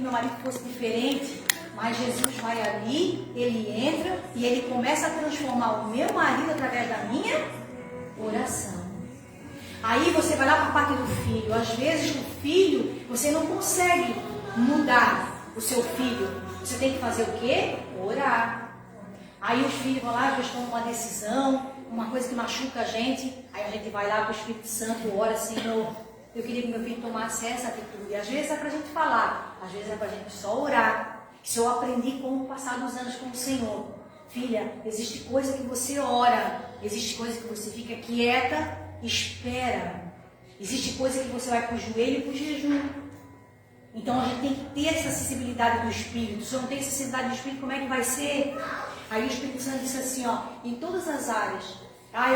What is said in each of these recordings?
que meu marido fosse diferente. Mas Jesus vai ali, ele entra e ele começa a transformar o meu marido através da minha oração. Aí você vai lá para a parte do filho. Às vezes o filho, você não consegue mudar o seu filho. Você tem que fazer o quê? Orar. Aí os filhos vão lá, às vezes tomam uma decisão, uma coisa que machuca a gente. Aí a gente vai lá para o Espírito Santo, ora, Senhor, eu queria que meu filho tomasse essa atitude. Às vezes é para a gente falar, às vezes é para a gente só orar. Isso eu aprendi com o passar dos anos com o Senhor. Filha, existe coisa que você ora, existe coisa que você fica quieta, espera. Existe coisa que você vai para o joelho e para o jejum. Então a gente tem que ter essa sensibilidade do Espírito. Se eu não tenho essa sensibilidade do Espírito, como é que vai ser? Aí o Espírito Santo disse assim, ó, em todas as áreas.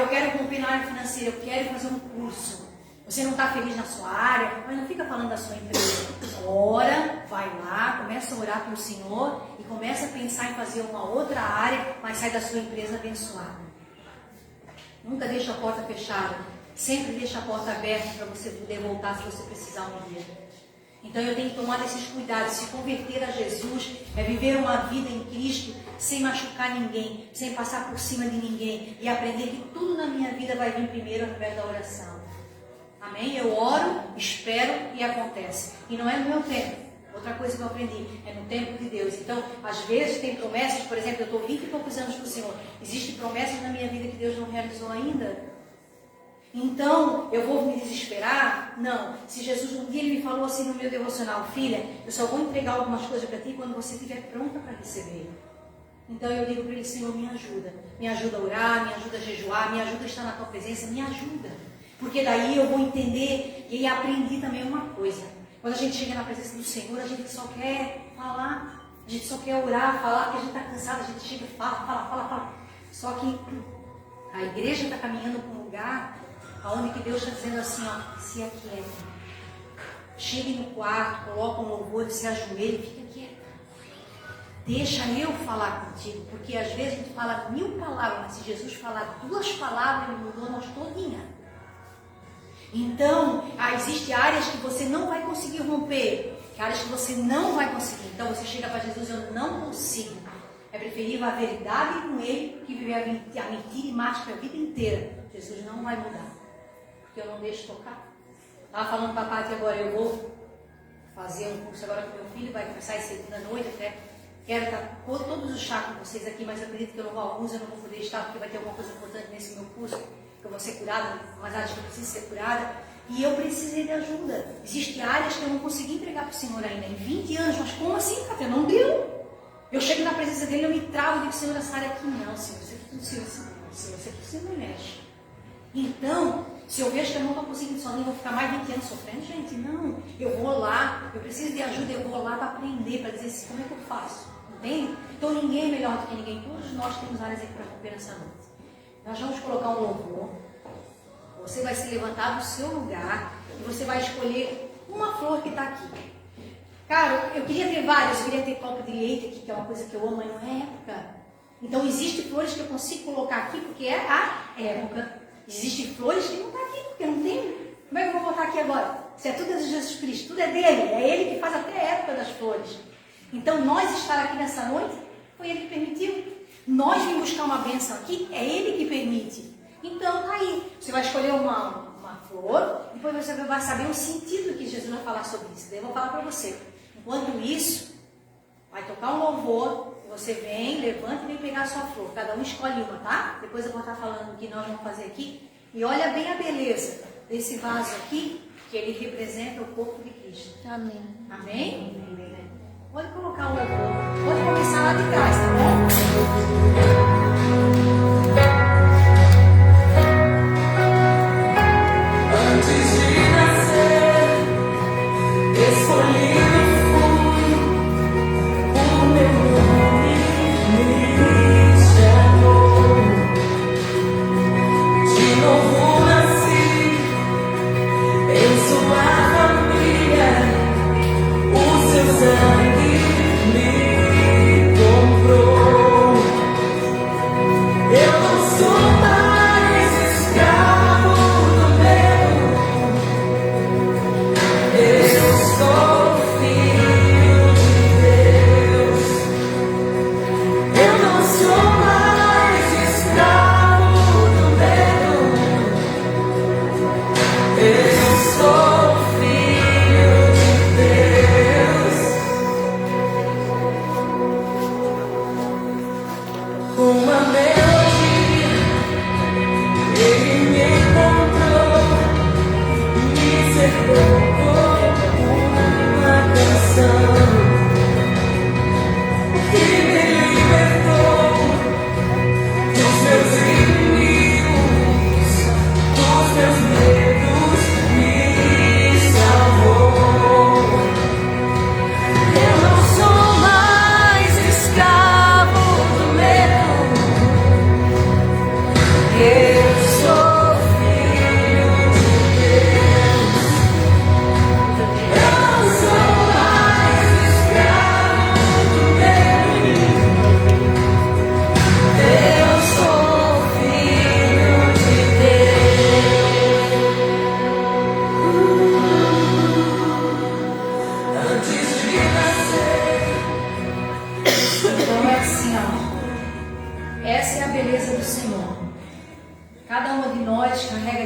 Eu quero romper na área financeira, eu quero fazer um curso. Você não está feliz na sua área, mas não fica falando da sua empresa. Ora, vai lá, começa a orar para o Senhor e começa a pensar em fazer uma outra área, mas sai da sua empresa abençoada. Nunca deixa a porta fechada. Sempre deixa a porta aberta para você poder voltar se você precisar um dia. Então eu tenho que tomar esses cuidados. Se converter a Jesus é viver uma vida em Cristo sem machucar ninguém, sem passar por cima de ninguém e aprender que tudo na minha vida vai vir primeiro através da oração. Amém? Eu oro, espero e acontece. E não é no meu tempo. Outra coisa que eu aprendi é no tempo de Deus. Então, às vezes tem promessas, por exemplo, eu estou 20 e poucos anos com o Senhor. Existem promessas na minha vida que Deus não realizou ainda. Então, eu vou me desesperar? Não. Se Jesus um dia ele me falou assim no meu devocional, filha, eu só vou entregar algumas coisas para ti quando você estiver pronta para receber. Então eu digo para ele, Senhor, me ajuda. Me ajuda a orar, me ajuda a jejuar, me ajuda a estar na tua presença, me ajuda. Porque daí eu vou entender e aprendi também uma coisa. Quando a gente chega na presença do Senhor, a gente só quer falar, a gente só quer orar, falar, que a gente está cansado, a gente chega e fala. Só que a igreja está caminhando para um lugar onde que Deus está dizendo assim, ó, se aquieta. Chegue no quarto, coloca um louvor, se ajoelhe, fica quieto. Deixa eu falar contigo, porque às vezes a gente fala 1000 palavras, mas se Jesus falar 2 palavras, ele mudou nós todinha. Então, existem áreas que você não vai conseguir romper, áreas que você não vai conseguir. Então você chega para Jesus, eu não consigo. É preferível a verdade com ele que viver a mentira e máscara a vida inteira. Jesus não vai mudar, porque eu não deixo tocar. Estava falando para a Paty agora, eu vou fazer um curso agora com meu filho, vai começar essa segunda noite até. Quero estar todos os chá com vocês aqui, mas eu acredito que eu não vou alguns, eu não vou poder estar, porque vai ter alguma coisa importante nesse meu curso, que eu vou ser curada, mas áreas que eu preciso ser curada, e eu precisei de ajuda. Existem áreas que eu não consegui entregar para o Senhor ainda, em 20 anos, mas como assim, Cátia? Não deu. Eu chego na presença dele, eu me travo e digo, Senhor, essa área aqui não, Senhor, isso aqui não, Senhor, isso aqui você não mexe. Então, se eu vejo que eu não estou conseguindo sozinho, vou ficar mais 20 anos sofrendo, gente, não. Eu vou lá, eu preciso de ajuda, eu vou lá para aprender, para dizer assim, como é que eu faço? Entende? Então ninguém é melhor do que ninguém, todos nós temos áreas aqui para romper nessa noite. Nós vamos colocar um louvor, você vai se levantar do seu lugar e você vai escolher uma flor que está aqui. Cara, eu queria ter várias, eu queria ter copo de leite aqui, que é uma coisa que eu amo, mas não é época. Então existem flores que eu consigo colocar aqui porque é a época. Existem flores que não estão aqui porque não tem. Como é que eu vou botar aqui agora? Se é tudo de Jesus Cristo, tudo é dele, é ele que faz até a época das flores. Então nós estar aqui nessa noite, foi ele que permitiu. Nós vim buscar uma bênção aqui, é ele que permite. Então tá aí, você vai escolher uma flor, depois você vai saber o sentido que Jesus vai falar sobre isso. Daí eu vou falar para você. Enquanto isso, vai tocar um louvor, você vem, levanta e vem pegar a sua flor. Cada um escolhe uma, tá? Depois eu vou estar falando o que nós vamos fazer aqui. E olha bem a beleza desse vaso aqui, que ele representa o corpo de Cristo. Amém. Amém? Pode colocar o louvor. Pode começar lá de trás, tá bom? Sangue me comprou.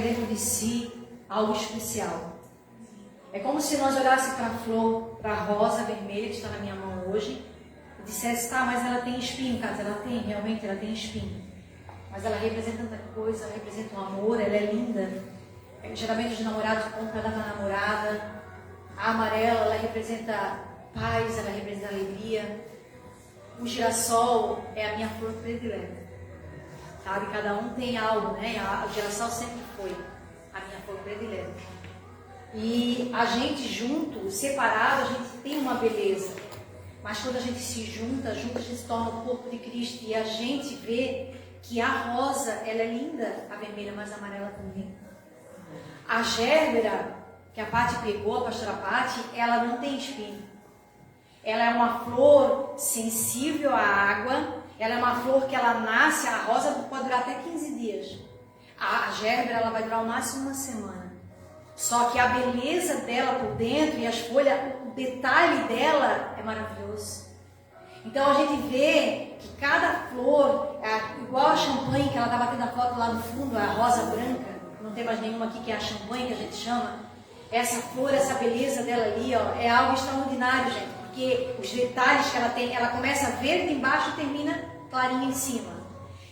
dentro de si algo especial. É como se nós olhássemos para a flor, para a rosa vermelha que está na minha mão hoje, e dissesse, tá, mas ela tem espinho, cara. Ela tem, realmente ela tem espinho. Mas ela representa tanta coisa, ela representa um amor, ela é linda. Geralmente os namorados compram para dar para a namorada. A amarela, ela representa paz, ela representa alegria. O girassol é a minha flor predileta. Sabe, cada um tem algo, né? O girassol sempre foi a minha flor predileta. E a gente junto, separado, a gente tem uma beleza. Mas quando a gente se junta, a gente se torna o corpo de Cristo. E a gente vê que a rosa, ela é linda, a vermelha, mas a amarela também. A gérbera, que a Paty pegou, a pastora Paty, ela não tem espinho. Ela é uma flor sensível à água. Ela é uma flor que ela nasce, a rosa pode durar até 15 dias. A gérbera, ela vai durar ao máximo uma semana. Só que a beleza dela por dentro e as folhas, o detalhe dela é maravilhoso. Então a gente vê que cada flor, igual a champanhe, que ela está batendo a foto lá no fundo, a rosa branca, não tem mais nenhuma aqui que é a champanhe que a gente chama. Essa flor, essa beleza dela ali, ó, é algo extraordinário, gente. Porque os detalhes que ela tem, ela começa verde embaixo e termina clarinha em cima.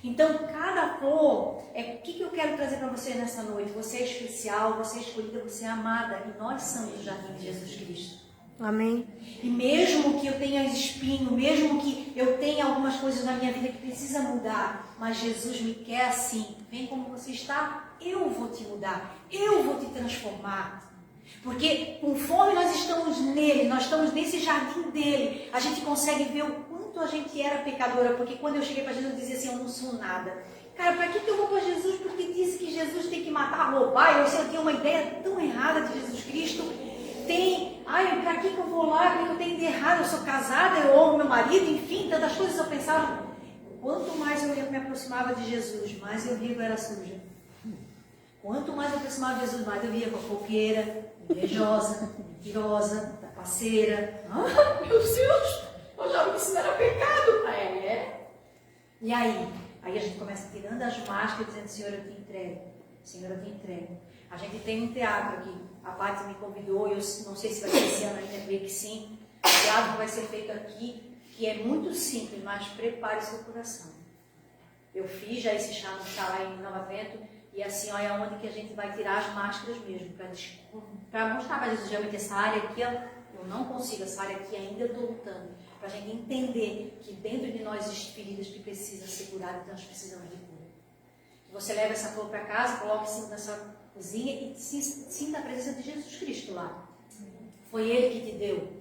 Então, cada flor, o que eu quero trazer para você nessa noite? Você é especial, você é escolhida, você é amada. E nós somos o jardim de Jesus Cristo. Amém. E mesmo que eu tenha espinho, mesmo que eu tenha algumas coisas na minha vida que precisa mudar, mas Jesus me quer assim. Vem como você está, eu vou te mudar, eu vou te transformar. Porque conforme nós estamos nele, nós estamos nesse jardim dele, a gente consegue ver o quanto a gente era pecadora. Porque quando eu cheguei para Jesus, eu dizia assim, eu não sou nada. Cara, para que eu vou para Jesus? Porque disse que Jesus tem que matar, roubar. Eu tinha uma ideia tão errada de Jesus Cristo. Para que eu vou lá? O que eu tenho de errado? Eu sou casada, eu amo meu marido, enfim, tantas coisas eu pensava. Quanto mais eu me aproximava de Jesus, mais eu via que eu era suja. Quanto mais eu aproximava de Jesus, mais eu via fofoqueira, invejosa, mentirosa, trapaceira. Ah, meu Deus, eu achava que isso não era pecado. E aí a gente começa tirando as máscaras, dizendo, Senhor, eu te entrego. Senhor, eu te entrego. A gente tem um teatro aqui. A Paty me convidou, eu não sei se vai ser esse ano ainda, creio que sim. O teatro que vai ser feito aqui, que é muito simples, mas prepare seu coração. Eu fiz já esse chá lá em Nova Trento, e assim, ó, é onde que a gente vai tirar as máscaras mesmo, para mostrar para Jesus, realmente essa área aqui, ó, eu não consigo, essa área aqui ainda eu estou lutando, para a gente entender que dentro de nós existem feridas que precisam ser curadas, então nós precisamos de cura. Você leva essa flor para casa, coloca em cima da sua cozinha e sinta a presença de Jesus Cristo lá. Foi Ele que te deu.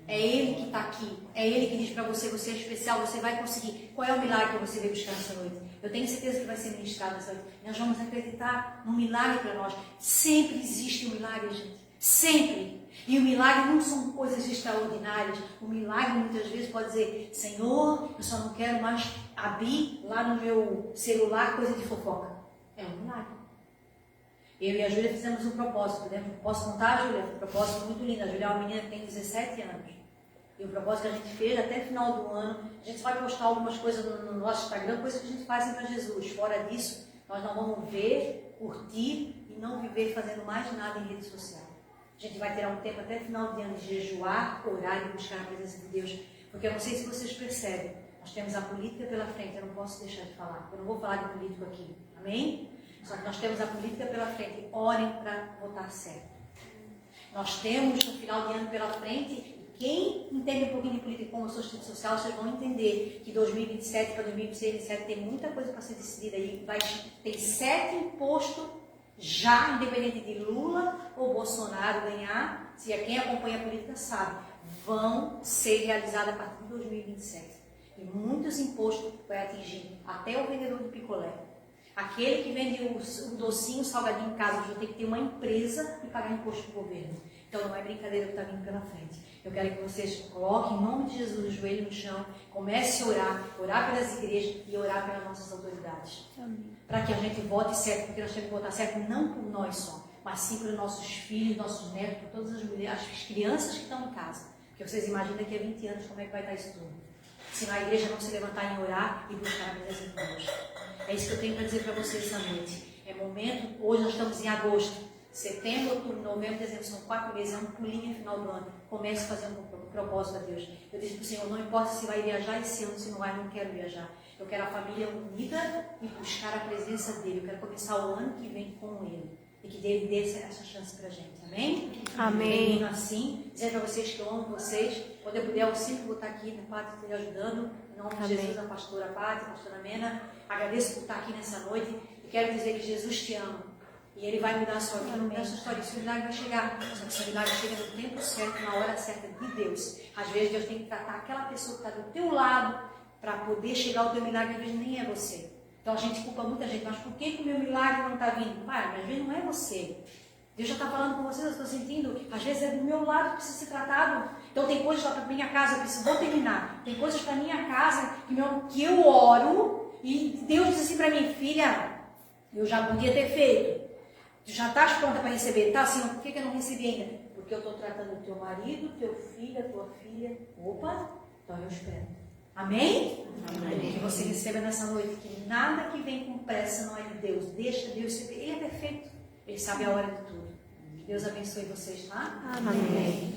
É Ele que está aqui. É Ele que diz para você, você é especial, você vai conseguir. Qual é o milagre que você veio buscar nessa noite? Eu tenho certeza que vai ser ministrado nessa noite. Nós vamos acreditar no milagre para nós. Sempre existe um milagre, gente. Sempre. E o milagre não são coisas extraordinárias. O milagre muitas vezes pode dizer, Senhor, eu só não quero mais abrir lá no meu celular coisa de fofoca. É um milagre. Eu e a Júlia fizemos um propósito, né? Posso contar, Júlia? Um propósito muito lindo. A Júlia é uma menina que tem 17 anos. E o propósito que a gente fez até o final do ano, a gente vai postar algumas coisas no nosso Instagram, coisas que a gente faz para Jesus. Fora disso, nós não vamos ver, curtir e não viver fazendo mais nada em rede social. A gente vai ter um tempo até o final de ano de jejuar, orar e buscar a presença de Deus. Porque eu não sei se vocês percebem, nós temos a política pela frente, eu não posso deixar de falar. Eu não vou falar de político aqui. Amém? Só que nós temos a política pela frente. Orem para votar certo. Nós temos no final de ano pela frente. Quem entende um pouquinho de política como eu sou assistente social, vocês vão entender que 2027 para 2026, 2027 tem muita coisa para ser decidida aí. Tem 7 impostos já, independente de Lula ou Bolsonaro ganhar. Se quem acompanha a política sabe, vão ser realizados a partir de 2027. E muitos impostos vai atingir até o vendedor de picolé. Aquele que vende o docinho, o salgadinho em casa, já tem que ter uma empresa e pagar imposto para o governo. Então não é brincadeira que está vindo pela frente. Eu quero que vocês coloquem em nome de Jesus o joelho no chão, comece a orar pelas igrejas e orar pelas nossas autoridades. Para que a gente vote certo, porque nós temos que votar certo não por nós só, mas sim pelos nossos filhos, nossos netos, por todas as mulheres, as crianças que estão em casa. Porque vocês imaginam daqui a 20 anos como é que vai estar isso tudo. Se na igreja não se levantar em orar e buscar a presença de Deus. É isso que eu tenho para dizer para vocês essa noite. É momento, hoje nós estamos em agosto, setembro, outubro, novembro, dezembro, são 4 meses, é um pulinho final do ano. Comece a fazer um propósito a Deus. Eu disse para o Senhor, não importa se vai viajar esse ano, se não vai, não quero viajar. Eu quero a família unida e buscar a presença dele. Eu quero começar o ano que vem com ele. E que Ele dê essa chance para a gente. Amém? Amém. Termino assim, dizendo para vocês que eu amo vocês. Quando eu puder, eu sempre vou estar aqui na Pátria, esteja ajudando. Em nome de Jesus, a pastora Pátria, a pastora Mena. Agradeço por estar aqui nessa noite. E quero dizer que Jesus te ama. E Ele vai mudar a sua vida, mudar a sua história. Esse milagre vai chegar. Só que esse milagre chega no tempo certo, na hora certa de Deus. Às vezes Deus tem que tratar aquela pessoa que está do teu lado para poder chegar ao teu milagre. Às vezes nem é você. Então a gente culpa muita gente. Mas por que o meu milagre não está vindo? Pai, mas às vezes não é você. Deus já está falando com vocês, eu estou sentindo. Às vezes é do meu lado que precisa ser tratado. Então tem coisas lá para minha casa, eu preciso, vou terminar. Tem coisas para minha casa que eu oro. E Deus diz assim para mim, filha, eu já podia ter feito. Tu já estás pronta para receber? Tá, Senhor, por que eu não recebi ainda? Porque eu estou tratando o teu marido, teu filho, a tua filha. Opa, então eu espero. Amém? Amém. Que você receba nessa noite que nada que vem com pressa não é de Deus. Deixa Deus ser. Ele é perfeito. Ele sabe a hora de tudo. Que Deus abençoe vocês, tá? Amém.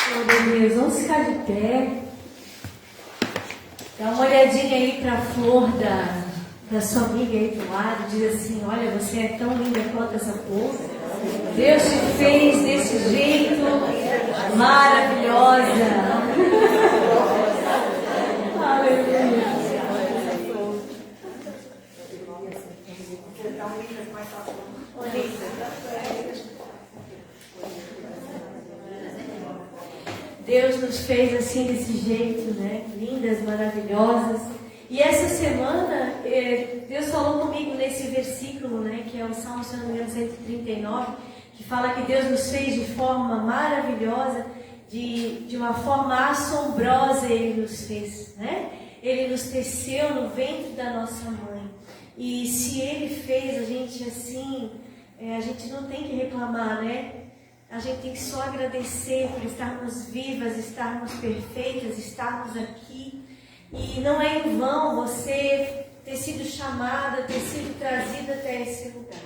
Meu Deus, vamos ficar de pé. Dá uma olhadinha aí para a flor da sua amiga aí do lado. Diz assim, olha, você é tão linda quanto essa flor. Deus te fez desse jeito, maravilhosa. Aleluia. Deus nos fez assim desse jeito, né? Lindas, maravilhosas. E essa semana, Deus falou comigo nesse versículo, né? Que é o Salmo 139, que fala que Deus nos fez de forma maravilhosa, de uma forma assombrosa Ele nos fez, né? Ele nos teceu no ventre da nossa mãe. E se Ele fez a gente assim, a gente não tem que reclamar, né? A gente tem que só agradecer por estarmos vivas, estarmos perfeitas, estarmos aqui. E não é em vão você ter sido chamada, ter sido trazida até esse lugar.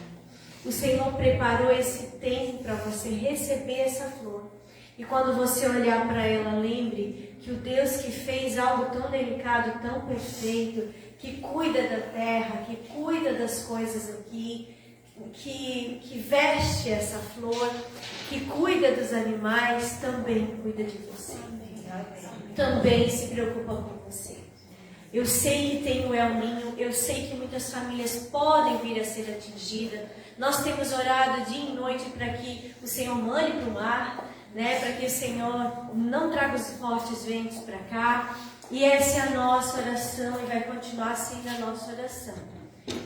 O Senhor preparou esse tempo para você receber essa flor. E quando você olhar para ela, lembre que o Deus que fez algo tão delicado, tão perfeito, que cuida da terra, que cuida das coisas aqui, que veste essa flor, que cuida dos animais, também cuida de você. Também se preocupa com você. Eu sei que tem o El Niño, eu sei que muitas famílias podem vir a ser atingidas. Nós temos orado dia e noite para que o Senhor mande para o mar, né, para que o Senhor não traga os fortes ventos para cá. E essa é a nossa oração e vai continuar sendo a nossa oração.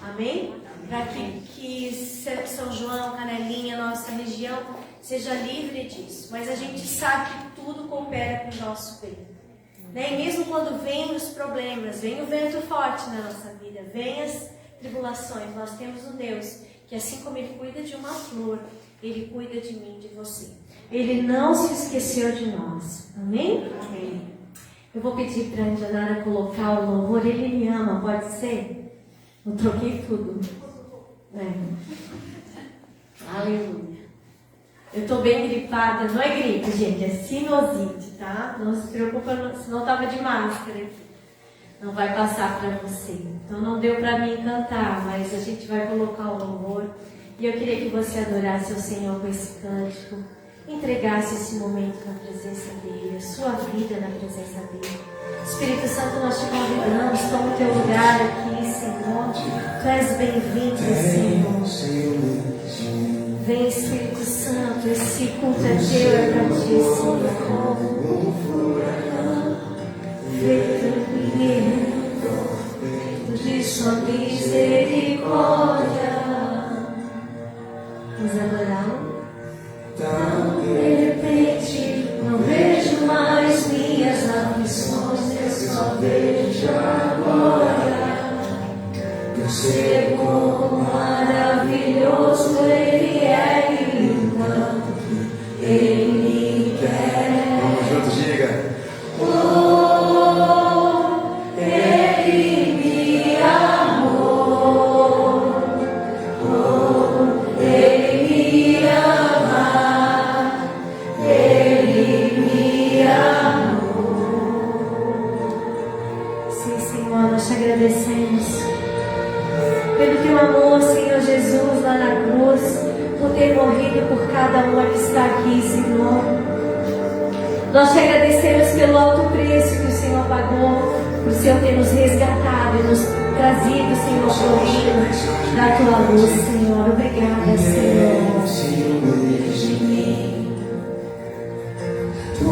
Amém? Para que São João, Canelinha, nossa região, seja livre disso. Mas a gente sabe que tudo coopera para o nosso bem. Né? E mesmo quando vem os problemas, vem o vento forte na nossa vida, vem as tribulações, nós temos um Deus que, assim como Ele cuida de uma flor, Ele cuida de mim, de você. Ele não se esqueceu de nós. Amém? Amém. Eu vou pedir para a Janara colocar o louvor. Ele me ama, pode ser? Eu troquei tudo. Aleluia. Eu estou bem gripada. Não é gripe, gente, é sinusite, tá? Não se preocupa, senão estava de máscara. Não vai passar para você. Então não deu para mim cantar, mas a gente vai colocar o louvor. E eu queria que você adorasse ao Senhor com esse cântico. Entregasse esse momento na presença dEle, a sua vida na presença dEle. Espírito Santo, nós te convidamos, toma o teu lugar aqui, Senhor. Tu és bem-vindo, Senhor. Vem, Espírito Santo, esse culto é teu, é para ti, Senhor. Feito de sua misericórdia. Vamos adorá-lo. Então, de repente, não vejo mais minhas aflições, eu só vejo agora. Eu sei quão maravilhoso Ele é e o quanto Ele me quer. Vamos juntos, diga. nós te agradecemos pelo teu amor, Senhor Jesus, lá na cruz, por ter morrido por cada uma que está aqui, Senhor. Nós te agradecemos pelo alto preço que o Senhor pagou, por o Senhor ter nos resgatado e nos trazido, Senhor, para o reino da tua luz, Senhor. Obrigada, Senhor.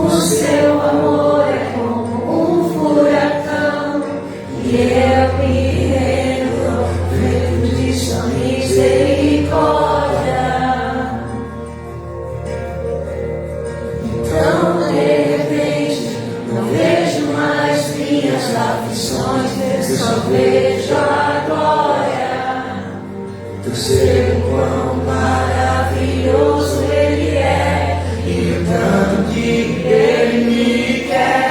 O seu amor é como um furacão e eu me rendo, feito de sua misericórdia. Então, de repente, não vejo mais minhas aflições, eu só vejo a glória do ser quão maravilhoso Ele é e o tanto que Ele me quer.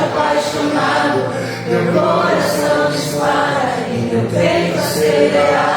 Apaixonado, o coração dispara, eu tento acelerar.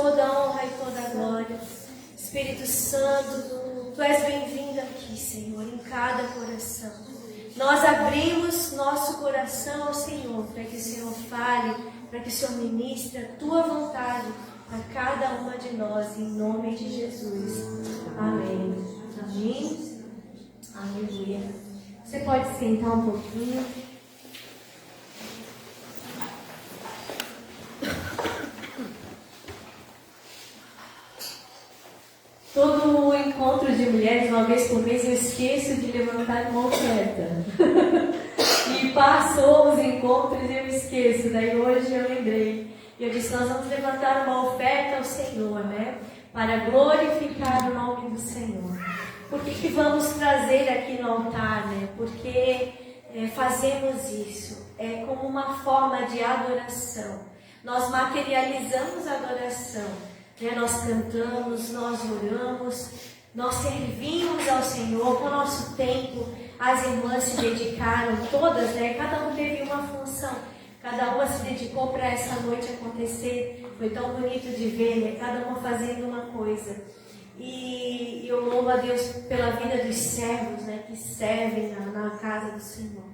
toda a honra e toda a glória. Espírito Santo, Tu és bem-vindo aqui, Senhor, em cada coração. Nós abrimos nosso coração ao Senhor, para que o Senhor fale, para que o Senhor ministre a Tua vontade a cada uma de nós, em nome de Jesus. Amém. Amém. Aleluia. Você pode sentar um pouquinho. Todo encontro de mulheres, uma vez por mês, eu esqueço de levantar uma oferta. E passou os encontros e eu esqueço. Daí hoje eu lembrei. E eu disse, nós vamos levantar uma oferta ao Senhor, né? Para glorificar o nome do Senhor. Por que vamos trazer aqui no altar, né? Porque fazemos isso. É como uma forma de adoração. Nós materializamos a adoração. Nós cantamos, nós oramos, nós servimos ao Senhor com o nosso tempo. As irmãs se dedicaram, todas, né? Cada um teve uma função, cada uma se dedicou para essa noite acontecer. Foi tão bonito de ver, né? Cada uma fazendo uma coisa. E eu louvo a Deus pela vida dos servos, né? Que servem na casa do Senhor.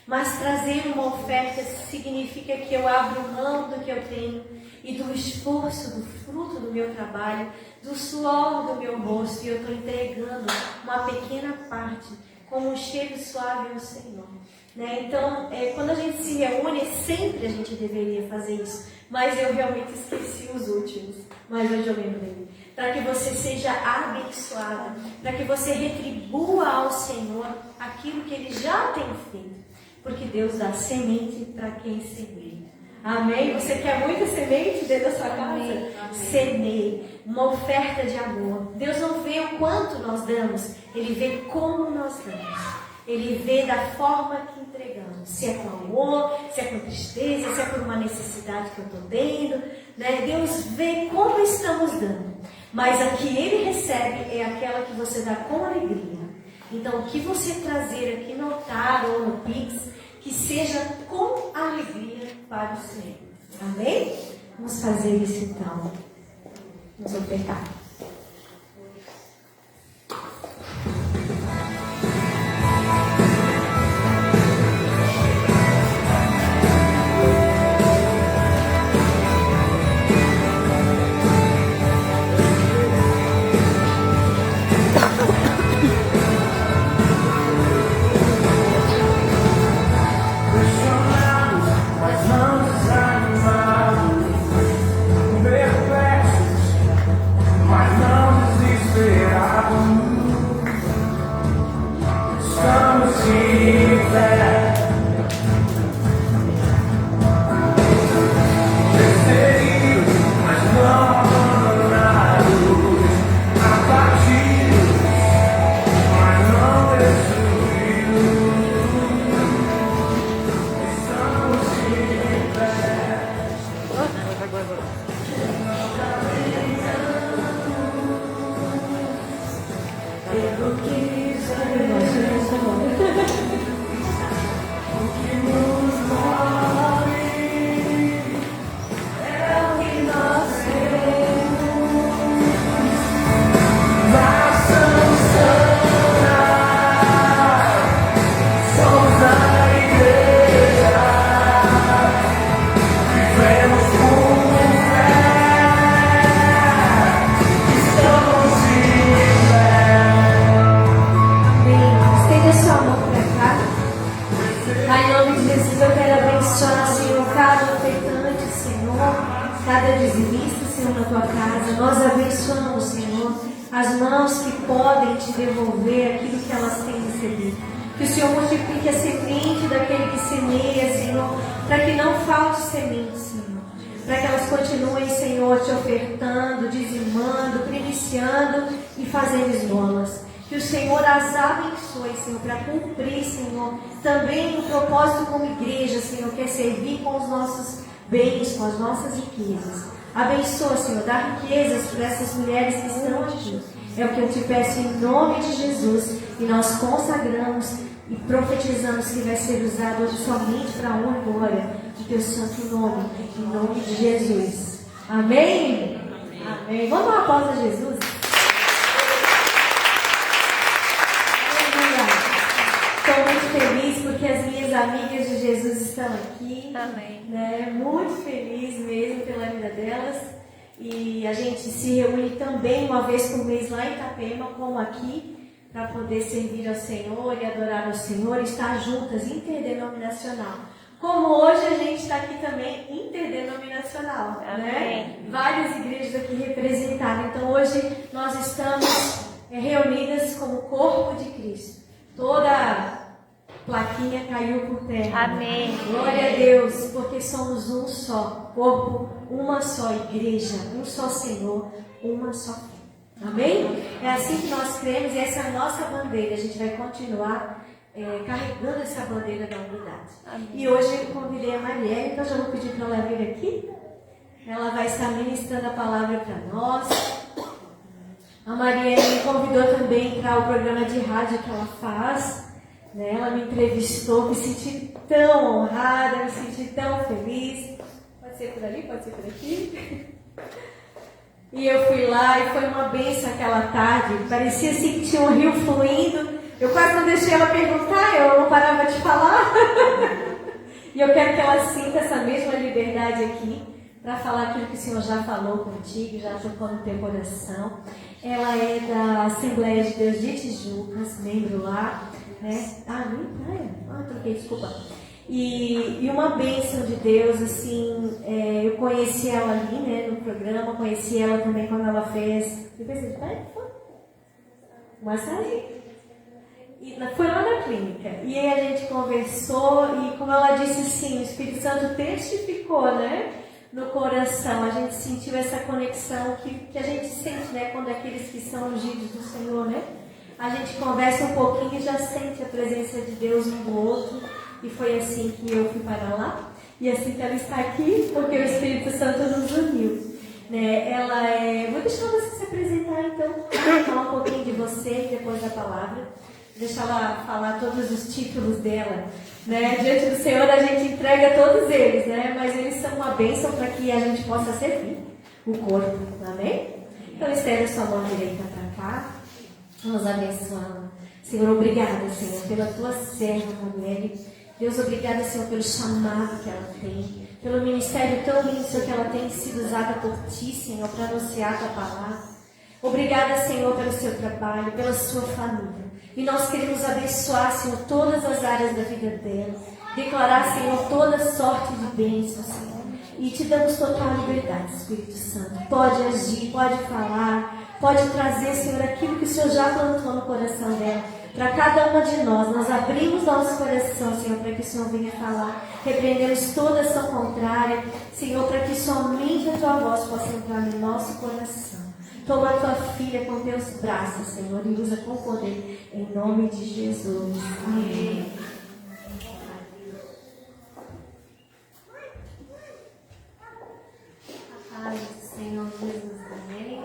Mas trazer uma oferta significa que eu abro mão do que eu tenho e do esforço, do fruto do meu trabalho, do suor do meu rosto, e eu estou entregando uma pequena parte como um cheiro suave ao Senhor. Né? Então, quando a gente se reúne, sempre a gente deveria fazer isso, mas eu realmente esqueci os últimos, mas hoje eu lembrei. Para que você seja abençoada, para que você retribua ao Senhor aquilo que Ele já tem feito. Porque Deus dá semente para quem semeia. Amém? Você quer muita semente dentro da sua casa? Amém. Semeie. Uma oferta de amor. Deus não vê o quanto nós damos. Ele vê como nós damos. Ele vê da forma que entregamos. Se é com amor, se é com tristeza, se é por uma necessidade que eu estou tendo. Né? Deus vê como estamos dando. Mas a que Ele recebe é aquela que você dá com alegria. Então, o que você trazer aqui no altar ou no Pix, que seja com alegria para o Senhor. Amém? Vamos fazer isso então. Vamos ofertar. Para cumprir, Senhor, também o propósito como igreja, Senhor, que é servir com os nossos bens, com as nossas riquezas. Abençoa, Senhor, dá riquezas para essas mulheres que estão aqui. É o que eu te peço em nome de Jesus. E nós consagramos e profetizamos que vai ser usado hoje somente para a honra e glória do teu santo nome, em nome de Jesus. Amém? Amém. Vamos dar uma pausa a Jesus? Estou muito feliz porque as minhas amigas de Jesus estão aqui. Amém. Né? Muito feliz mesmo pela vida delas. E a gente se reúne também uma vez por mês lá em Itapema, como aqui, para poder servir ao Senhor e adorar ao Senhor, e estar juntas, interdenominacional. Como hoje a gente está aqui também interdenominacional, né? Várias igrejas aqui representadas. Então hoje nós estamos reunidas como corpo de Cristo. Toda plaquinha caiu por terra. Amém. Glória a Deus, porque somos um só corpo, uma só igreja, um só Senhor, uma só fé. Amém? É assim que nós cremos e essa é a nossa bandeira. A gente vai continuar carregando essa bandeira da unidade. Amém. E hoje eu convidei a Marielle, então já vou pedir para ela vir aqui. Ela vai estar ministrando a palavra para nós. A Marielle me convidou também para o programa de rádio que ela faz. Né? Ela me entrevistou, me senti tão honrada, me senti tão feliz. Pode ser por ali, pode ser por aqui. E eu fui lá e foi uma bênção aquela tarde. Parecia assim que tinha um rio fluindo. Eu quase não deixei ela perguntar, eu não parava de falar. E eu quero que ela sinta essa mesma liberdade aqui para falar aquilo que o Senhor já falou contigo, já tocou no teu coração. Ela é da Assembleia de Deus de Tijucas, membro lá. Né? Troquei, desculpa. E uma bênção de Deus, assim, eu conheci ela ali, né, no programa, conheci ela também quando ela fez. Massagem? E foi lá na clínica. E aí a gente conversou e, como ela disse assim, o Espírito Santo testificou, né, no coração. A gente sentiu essa conexão que a gente sente, né, quando aqueles que são ungidos do Senhor, né? A gente conversa um pouquinho e já sente a presença de Deus um do outro. E foi assim que eu fui para lá. E assim que ela está aqui, porque o Espírito Santo nos uniu. Né? Ela é... Vou deixar você se apresentar então. Falar um pouquinho de você e depois da palavra. Deixar ela falar todos os títulos dela. Né? Diante do Senhor a gente entrega todos eles, né? Mas eles são uma bênção para que a gente possa servir o corpo. Amém? Então estenda sua mão direita para cá. Nos abençoando. Senhor, obrigada, Senhor, pela tua serva, Marielle. Deus, obrigada, Senhor, pelo chamado que ela tem, pelo ministério tão lindo, Senhor, que ela tem sido usada por ti, Senhor, para anunciar a tua palavra. Obrigada, Senhor, pelo seu trabalho, pela sua família. E nós queremos abençoar, Senhor, todas as áreas da vida dela. Declarar, Senhor, toda sorte de bênçãos, Senhor. E te damos total liberdade, Espírito Santo. Pode agir, pode falar. Pode trazer, Senhor, aquilo que o Senhor já plantou no coração dela. Para cada uma de nós abrimos nosso coração, Senhor, para que o Senhor venha falar. Repreendemos toda ação contrária, Senhor, para que somente a tua voz possa entrar no nosso coração. Toma a tua filha com teus braços, Senhor, e usa com poder, em nome de Jesus. Amém. A paz do Senhor Jesus, amém?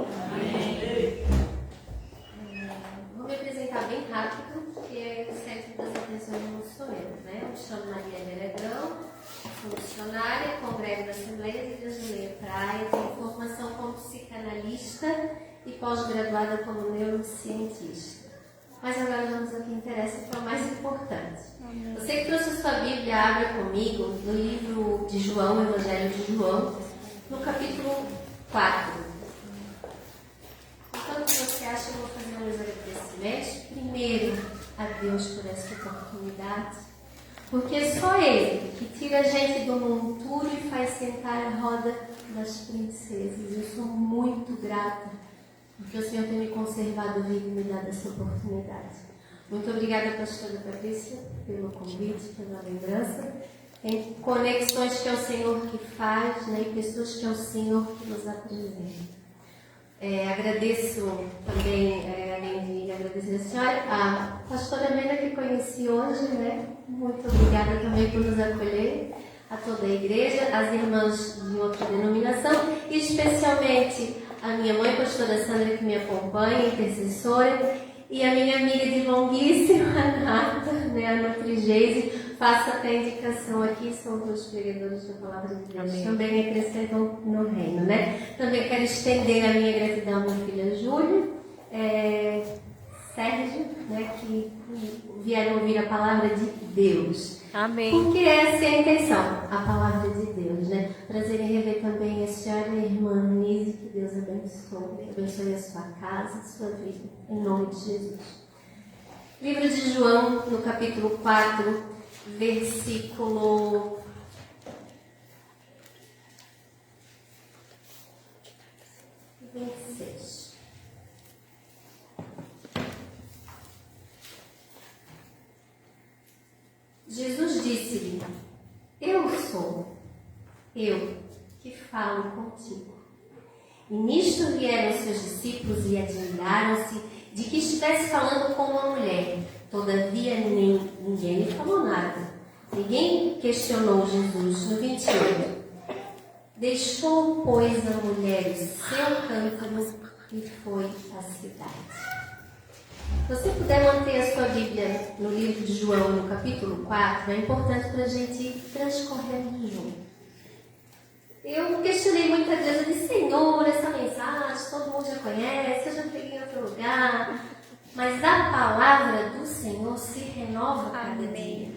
Vou me apresentar bem rápido, porque o centro das atenções não sou eu, né? Eu me chamo Marielle Alegrão, sou missionária, congrego da Assembleia de Deus de Leia Praia, tenho formação como psicanalista e pós-graduada como neurocientista. Mas agora vamos ao que interessa, que é o mais importante. Você que trouxe a sua Bíblia, abra comigo no livro de João, Evangelho de João, no capítulo 4. Enquanto você acha, eu vou fazer meus agradecimentos. Primeiro, a Deus por essa oportunidade, porque só Ele que tira a gente do monturo e faz sentar a roda das princesas. Eu sou muito grata, porque o Senhor tem me conservado vivo e me dado essa oportunidade. Muito obrigada, pastora Patrícia, pelo convite, pela lembrança. Tem conexões que é o Senhor que faz, né, e pessoas que é o Senhor que nos apresenta. Agradeço também, além de agradecer a senhora, a pastora Mena que conheci hoje, né? Muito obrigada também por nos acolher, a toda a igreja, as irmãs de outra denominação e especialmente a minha mãe, pastora Sandra, que me acompanha, intercessora, e a minha amiga de longuíssima data, né, a Nutrigeise. faço até indicação aqui, são os pregadores da Palavra de Deus. Amém. Também acrescentam no reino, né? Também quero estender a minha gratidão à minha filha Júlia, Sérgio, né, que vieram ouvir a Palavra de Deus. Amém. Porque essa é a intenção, a Palavra de Deus, né? Prazer em rever também a senhora e a irmã Nise, que Deus abençoe a sua casa, a sua vida, em nome de Jesus. Livro de João, no capítulo 4, versículo 26. Jesus disse-lhe: Eu sou, eu que falo contigo. E nisto vieram seus discípulos e admiraram-se de que estivesse falando com uma mulher. Todavia ninguém lhe falou nada. Ninguém questionou Jesus. No 28. Deixou, pois, a mulher o seu cântaro e foi à cidade. Se você puder manter a sua Bíblia no livro de João, no capítulo 4, é importante para a gente ir transcorrendo junto. Eu questionei muitas vezes, eu disse: Senhor, essa mensagem todo mundo já conhece, eu já peguei em outro lugar. Mas a palavra do Senhor se renova cada dia.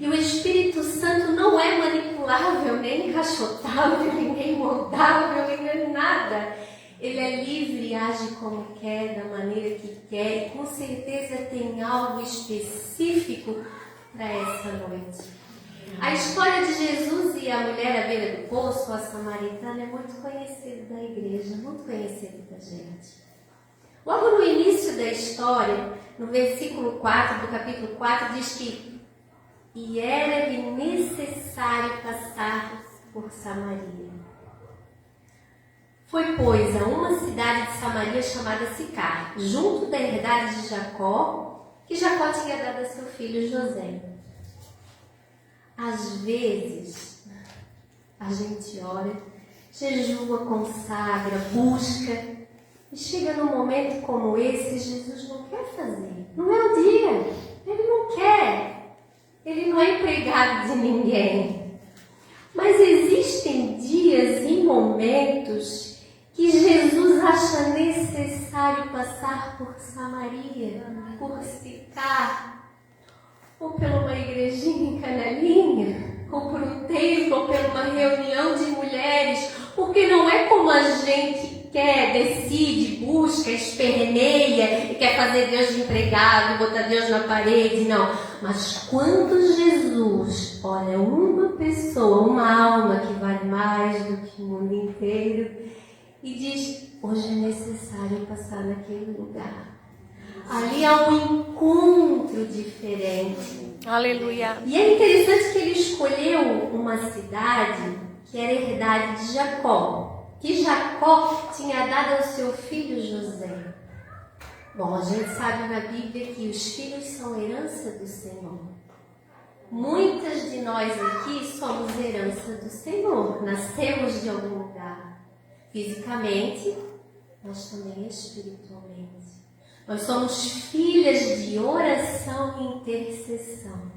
E o Espírito Santo não é manipulável, nem encaixotável, nem moldável, nem nada. Ele é livre, age como quer, da maneira que quer, e com certeza tem algo específico para essa noite. A história de Jesus e a mulher à beira do poço, a samaritana, é muito conhecida da igreja, muito conhecida da gente. Logo no início da história, no versículo 4 do capítulo 4, diz que e era-lhe necessário passar por Samaria. Foi, pois, a uma cidade de Samaria chamada Sicar, junto da herdade de Jacó, que Jacó tinha dado a seu filho José. Às vezes, a gente ora, jejua, consagra, busca, e chega num momento como esse, Jesus não quer fazer. Não é o dia, ele não quer. Ele não é empregado de ninguém. Mas existem dias e momentos que Jesus acha necessário passar por Samaria, por Sicar, ou por uma igrejinha em Canelinha, ou por um templo, ou por uma reunião de mulheres, porque não é como a gente quer, decide, busca, esperneia e quer fazer Deus de empregado, botar Deus na parede, não. Mas quando Jesus olha uma pessoa, uma alma que vale mais do que o mundo inteiro e diz: hoje é necessário passar naquele lugar. Ali há um encontro diferente. Aleluia. E é interessante que ele escolheu uma cidade que era herdade de Jacó, que Jacó tinha dado ao seu filho José. Bom, a gente sabe na Bíblia que os filhos são herança do Senhor. Muitas de nós aqui somos herança do Senhor, nascemos de algum lugar, fisicamente, mas também espiritualmente. Nós somos filhas de oração e intercessão.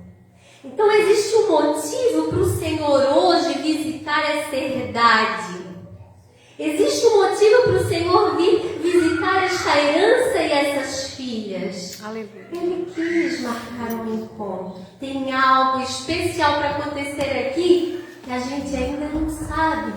Então existe um motivo para o Senhor hoje visitar essa herdade. Existe um motivo para o Senhor vir visitar esta herança e essas filhas. Aleluia. Ele quis marcar um encontro. Tem algo especial para acontecer aqui que a gente ainda não sabe,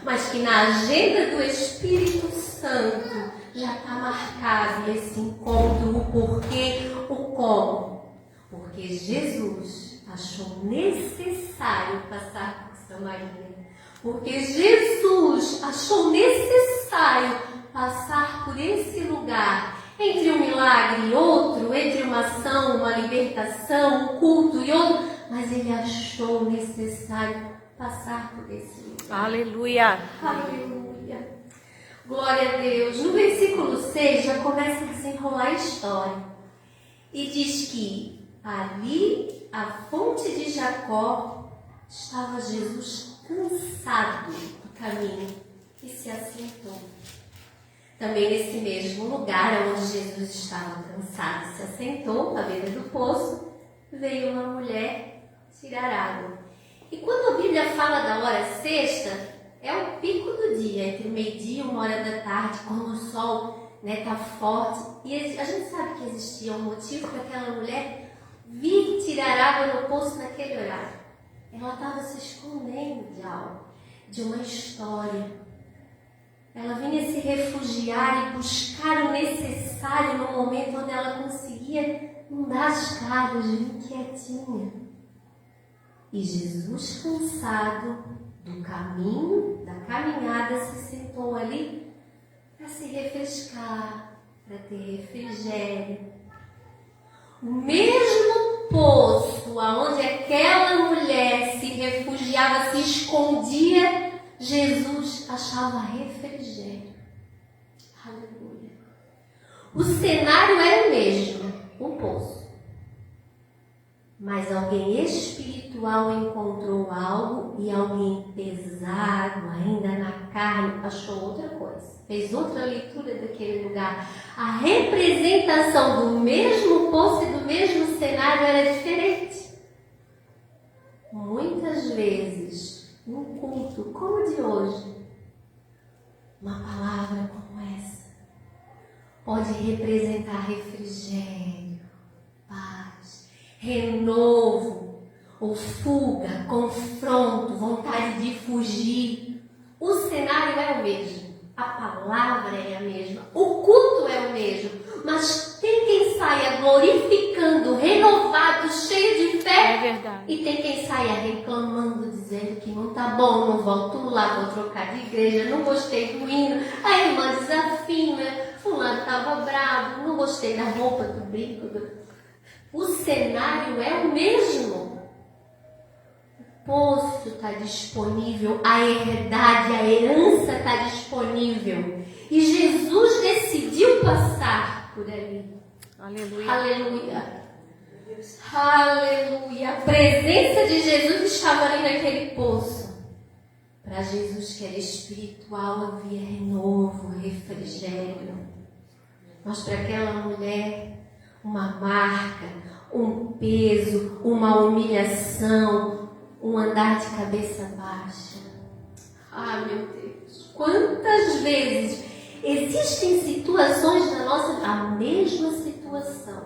mas que na agenda do Espírito Santo já está marcado esse encontro, o porquê, o como. Porque Jesus achou necessário passar por Samaria. Porque Jesus achou necessário passar por esse lugar, entre um milagre e outro, entre uma ação, uma libertação, um culto e outro, mas ele achou necessário passar por esse lugar. Aleluia. Aleluia. Glória a Deus. No versículo 6 já começa a desenrolar a história. E diz que ali, à fonte de Jacó, estava Jesus cansado do caminho e se assentou. Também nesse mesmo lugar onde Jesus estava cansado e se assentou, à beira do poço, veio uma mulher tirar água. E quando a Bíblia fala da hora sexta, é o pico do dia, entre o meio-dia e 1h da tarde, quando o sol está forte. E a gente sabe que existia um motivo para aquela mulher vir tirar água no poço naquele horário. Ela estava se escondendo de algo, de uma história. Ela vinha se refugiar e buscar o necessário no momento onde ela conseguia não dar as caras, vir quietinha. E Jesus, cansado do caminho, da caminhada, se sentou ali para se refrescar, para ter refrigério. O mesmo poço aonde aquela mulher se refugiava, se escondia, Jesus achava refrigério. Aleluia. O cenário era o mesmo, um poço. Mas alguém espiritual encontrou algo e alguém pesado, ainda na carne, achou outra coisa. Fez outra leitura daquele lugar. A representação do mesmo poço e do mesmo cenário era diferente. Muitas vezes, num culto como o de hoje, uma palavra como essa pode representar refrigério, paz, renovo, ou fuga, confronto, vontade de fugir. O cenário é o mesmo, a palavra é a mesma, o culto é o mesmo, mas tem quem saia glorificando, renovado, cheio de fé. É verdade. E tem quem saia reclamando, dizendo que não tá bom, não volto lá, vou trocar de igreja, não gostei do hino, a irmã desafina, fulano estava bravo, não gostei da roupa, do brinco. O cenário é o mesmo. O poço está disponível, a herdade, a herança está disponível. E Jesus decidiu passar por ali. Aleluia. Aleluia. Aleluia. A presença de Jesus estava ali naquele poço. Para Jesus, que era espiritual, havia renovo, refrigério. Mas para aquela mulher, uma marca, um peso, uma humilhação, um andar de cabeça baixa. Ah, meu Deus, quantas vezes existem situações na nossa, a mesma situação,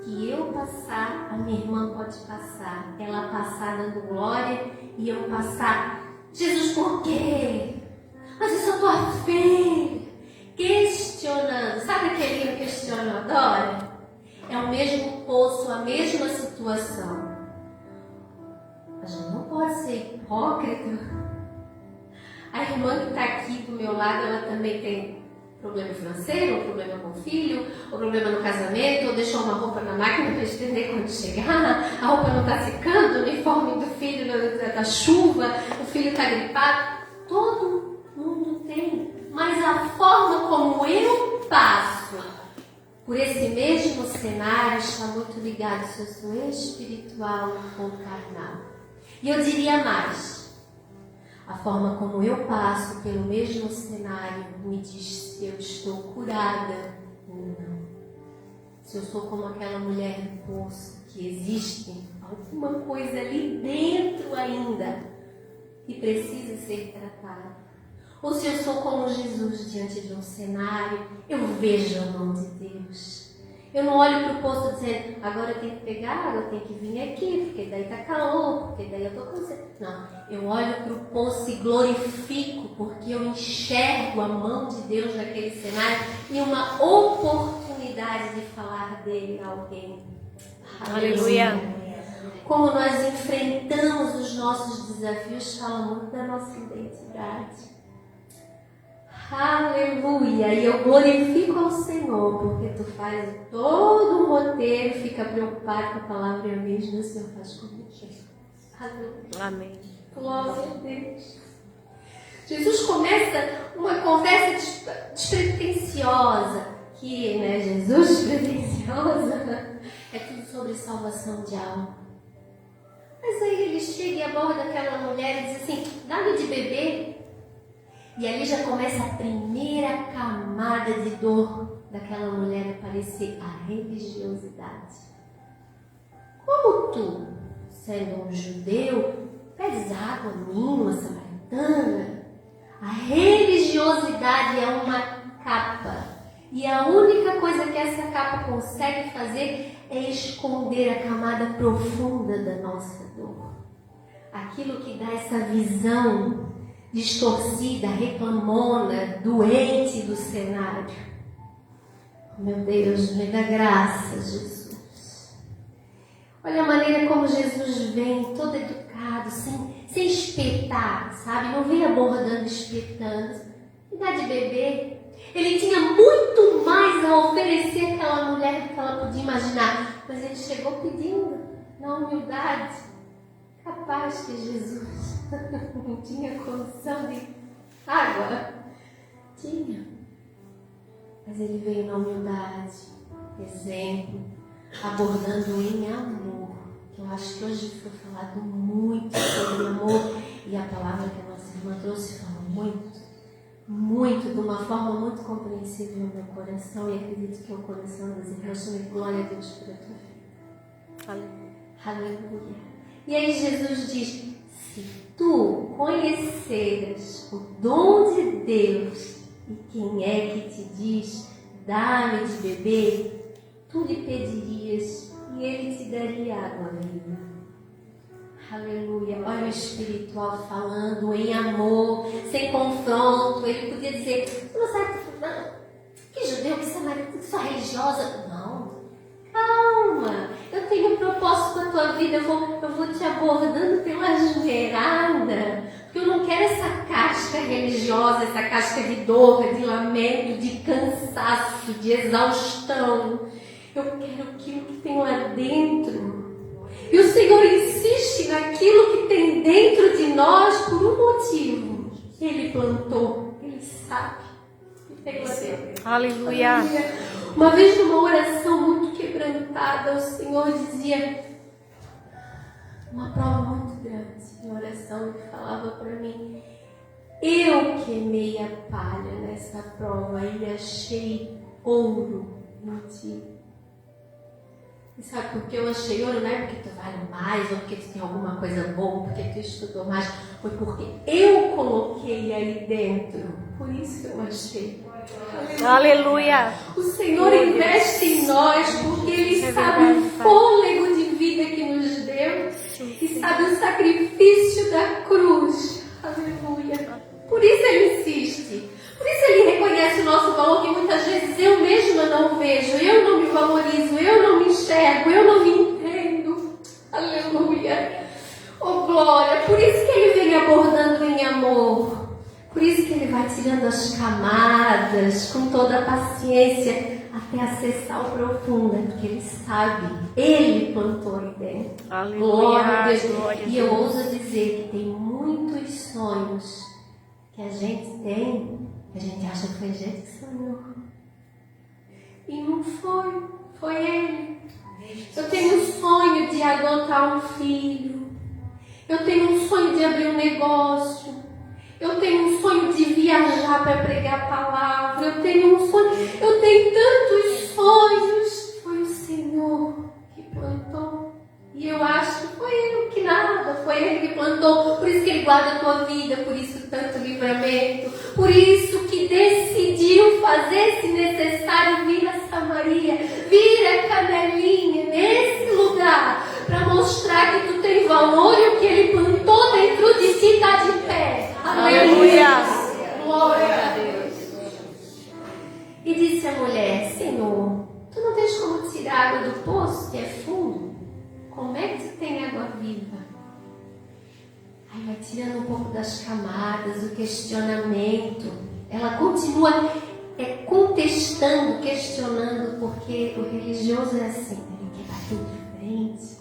que eu passar, a minha irmã pode passar, ela passar dando glória e eu passar, Jesus, por quê? Mas eu sou tua filha. Questionando, sabe aquele questionador? É o mesmo poço, a mesma situação. A gente não pode ser hipócrita. A irmã que está aqui do meu lado, ela também tem problema financeiro, ou problema com o filho, ou problema no casamento, ou deixou uma roupa na máquina para estender quando chegar, a roupa não está secando, o uniforme do filho da chuva, o filho está gripado. Todo mundo tem. Mas a forma como eu passo por esse mesmo cenário está muito ligado se eu sou espiritual ou carnal. E eu diria mais, a forma como eu passo pelo mesmo cenário me diz se eu estou curada ou não. Se eu sou como aquela mulher do poço, que existe alguma coisa ali dentro ainda que precisa ser tratada. Ou se eu sou como Jesus diante de um cenário, eu vejo a mão de Deus. Eu não olho para o poço dizendo, agora eu tenho que pegar água, eu tenho que vir aqui, porque daí está calor, porque daí eu estou cansada. Não, eu olho para o poço e glorifico, porque eu enxergo a mão de Deus naquele cenário e uma oportunidade de falar dele a alguém. Aleluia. Como nós enfrentamos os nossos desafios, fala muito da nossa identidade. Aleluia! E eu glorifico ao Senhor, porque tu faz todo o roteiro, fica preocupado com a palavra mesmo, o Senhor faz comigo. Aleluia! Amém. Glória a Deus! Jesus começa uma conversa despretensiosa, que, né, Jesus despretensiosa, é tudo sobre salvação de alma. Mas aí ele chega e aborda aquela mulher e diz assim, dá-lhe de beber. E ali já começa a primeira camada de dor daquela mulher aparecer, a religiosidade. Como tu, sendo um judeu, pedes água a mim, uma samaritana? A religiosidade é uma capa. E a única coisa que essa capa consegue fazer é esconder a camada profunda da nossa dor. Aquilo que dá essa visão distorcida, reclamona, doente do cenário. Meu Deus, me dá graça, Jesus. Olha a maneira como Jesus vem, todo educado, sem espetar, sabe? Não vem abordando, espetando. Me dá de beber. Ele tinha muito mais a oferecer àquela mulher do que ela podia imaginar. Mas ele chegou pedindo, na humildade. Capaz que Jesus não tinha condição de água. Tinha. Mas ele veio na humildade, exemplo, abordando em amor. Que eu acho que hoje foi falado muito sobre amor. E a palavra que a nossa irmã trouxe fala muito, de uma forma muito compreensível no meu coração. E acredito que é o coração das irmãs também. Glória a Deus por a tua vida. Aleluia. E aí Jesus diz: se tu conheceras o dom de Deus e quem é que te diz, dá-me de beber, tu lhe pedirias e ele te daria água viva. Aleluia. Olha o espiritual falando em amor, sem confronto. Ele podia dizer: você não sabe, não, que judeu, que samaritano, que sua religiosa. Não, calma, eu tenho um propósito com a tua vida. Eu vou te abordando pela joelhada, porque eu não quero essa casca religiosa, essa casca de dor, de lamento, de cansaço, de exaustão. Eu quero aquilo que tem lá dentro. E o Senhor insiste naquilo que tem dentro de nós por um motivo. Ele plantou, Ele sabe. Aleluia. Uma vez numa oração muito quebrantada, o Senhor dizia, uma prova muito grande de oração, Ele falava para mim: eu queimei a palha nessa prova e achei ouro em ti. E sabe por que eu achei ouro? Não é porque tu vale mais, ou porque tu tem alguma coisa boa, porque tu estudou mais. Foi porque eu coloquei aí dentro. Por isso eu achei. Aleluia. O Senhor investe em nós porque Ele sabe o fôlego de vida que nos deu e sabe o sacrifício da cruz. Aleluia. Por isso Ele insiste. Por isso Ele reconhece o nosso valor, que muitas vezes eu mesma não vejo, eu não me valorizo, eu não me enxergo, eu não me entendo. Aleluia. Oh, glória. Por isso que Ele vem abordando em amor. Por isso que Ele vai tirando as camadas com toda a paciência até acessar o profundo, porque Ele sabe, Ele plantou aí dentro. Aleluia. Glória a Deus. Glória a E eu Deus. ouso dizer que tem muitos sonhos que a gente tem, a gente acha que foi a gente que sonhou. E não foi, foi Ele. Eu tenho um sonho de adotar um filho. Eu tenho um sonho de abrir um negócio. Eu tenho um sonho de viajar para pregar a palavra. Eu tenho um sonho. Eu tenho tantos sonhos. Foi o Senhor que plantou. E eu acho que foi Ele que nada. Foi Ele que plantou. Por isso que Ele guarda a tua vida. Por isso tanto livramento. Por isso que decidiu fazer, se necessário, vir a Samaria. Vir a Canelinha nesse lugar. Para mostrar que tu tem valor e o que Ele plantou dentro de ti está de pé. Aleluia! Glória a Deus! E disse a mulher: Senhor, tu não tens como tirar água do poço, que é fundo? Como é que tu tem água viva? Aí vai tirando um pouco das camadas, o questionamento. Ela continua contestando, questionando, porque o religioso é assim, ele quer bater de frente.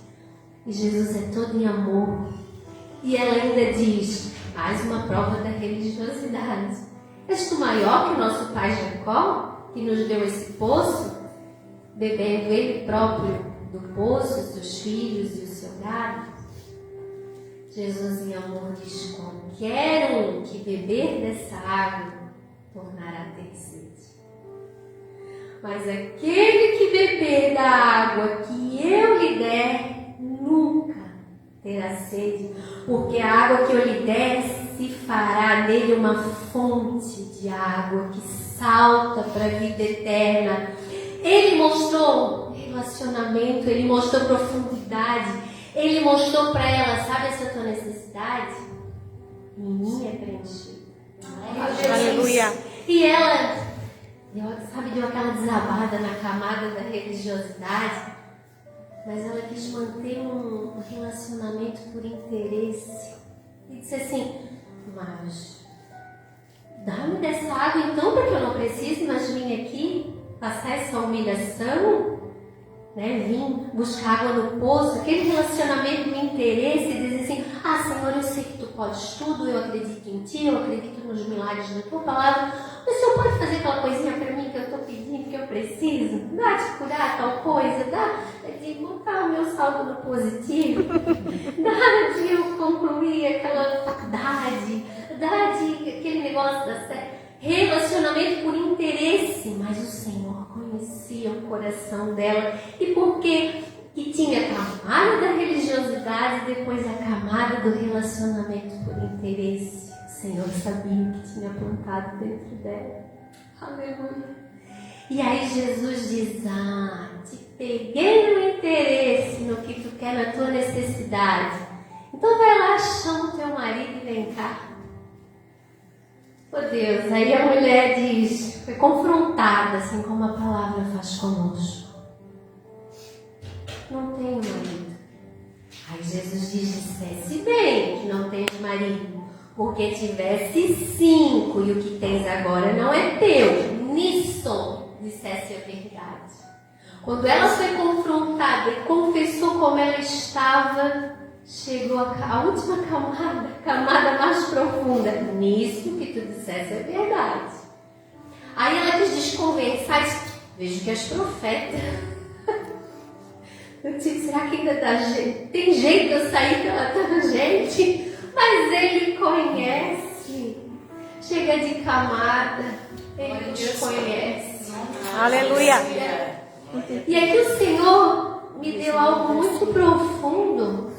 E Jesus é todo em amor. E ela ainda diz, mais uma prova da religiosidade: és tu maior que o nosso pai Jacó, que nos deu esse poço, bebendo ele próprio do poço, os seus filhos e o seu gado? Jesus em amor diz: qualquer um que beber dessa água tornará a ter sede. Mas aquele que beber da água que eu lhe der nunca terá sede, porque a água que eu lhe der se fará nele uma fonte de água que salta para a vida eterna. Ele mostrou relacionamento, ele mostrou profundidade, ele mostrou para ela, sabe essa tua necessidade? Em mim é preenchida. Aleluia. E ela, sabe, deu aquela desabada na camada da religiosidade, mas ela quis manter um relacionamento por interesse. E disse assim, mas dá-me dessa água então, porque eu não preciso mais vir aqui passar essa humilhação, né? Vim buscar água no poço, aquele relacionamento no interesse, dizer assim, ah Senhor, eu sei que tu podes tudo, eu acredito em ti, eu acredito nos milagres da tua palavra, mas o Senhor pode fazer aquela coisinha para mim que eu estou pedindo, que eu preciso? Dá de curar tal coisa, dá de botar o meu saldo no positivo, dá de eu concluir aquela faculdade, dá de aquele negócio da série. Relacionamento por interesse, mas o Senhor conhecia o coração dela. E porque que tinha a camada da religiosidade e depois a camada do relacionamento por interesse. O Senhor sabia o que tinha plantado dentro dela. Aleluia. E aí Jesus diz, te peguei no interesse, no que tu quer, na tua necessidade. Então vai lá, chama o teu marido e vem cá. Oh Deus, aí a mulher diz, foi confrontada, assim como a palavra faz conosco. Não tenho marido. Aí Jesus diz, dissesse bem que não tens marido, porque tivesse 5 e o que tens agora não é teu. Nisso dissesse a verdade. Quando ela foi confrontada e confessou como ela estava, chegou a última camada mais profunda. Nisso que tu disseste é verdade. Aí ela quis desconversar e disse, vejo que és profeta. Eu disse, será que ainda tem jeito de eu sair pela tangente? Mas ele conhece. Chega de camada, ele nos conhece. Aleluia. E aqui o Senhor me deu algo muito profundo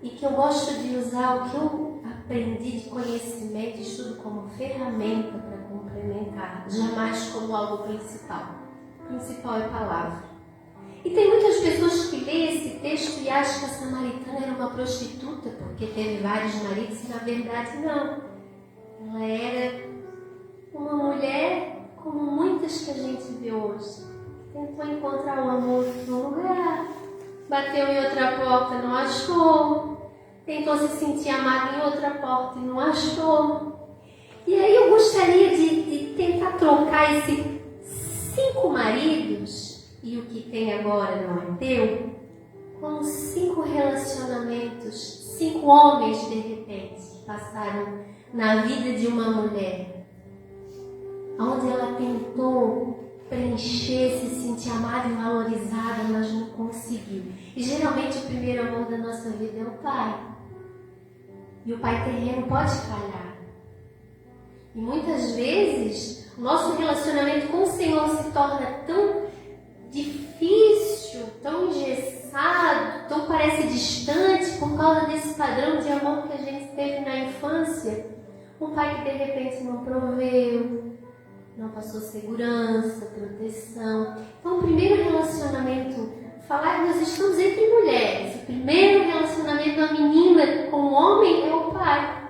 e que eu gosto de usar o que eu aprendi de conhecimento e estudo como ferramenta para complementar, jamais como algo principal. O principal é a palavra. E tem muitas pessoas que lêem esse texto e acham que a samaritana era uma prostituta porque teve vários maridos e na verdade não. Ela era uma mulher como muitas que a gente vê hoje. Tentou encontrar o amor no lugar, bateu em outra porta, não achou. Tentou se sentir amada em outra porta e não achou. E aí eu gostaria de tentar trocar esses 5 maridos e o que tem agora não é teu, com 5 relacionamentos, 5 homens de repente que passaram na vida de uma mulher, onde ela tentou preencher, se sentir amada e valorizada, mas não conseguiu. E geralmente o primeiro amor da nossa vida é o pai. E o pai terreno pode falhar. E muitas vezes o nosso relacionamento com o Senhor se torna tão difícil, tão engessado, tão parece distante por causa desse padrão de amor que a gente teve na infância. Um pai que de repente não proveu, não passou segurança, proteção. Então o primeiro relacionamento, falar que nós estamos entre mulheres, o primeiro relacionamento da menina com o homem é o pai.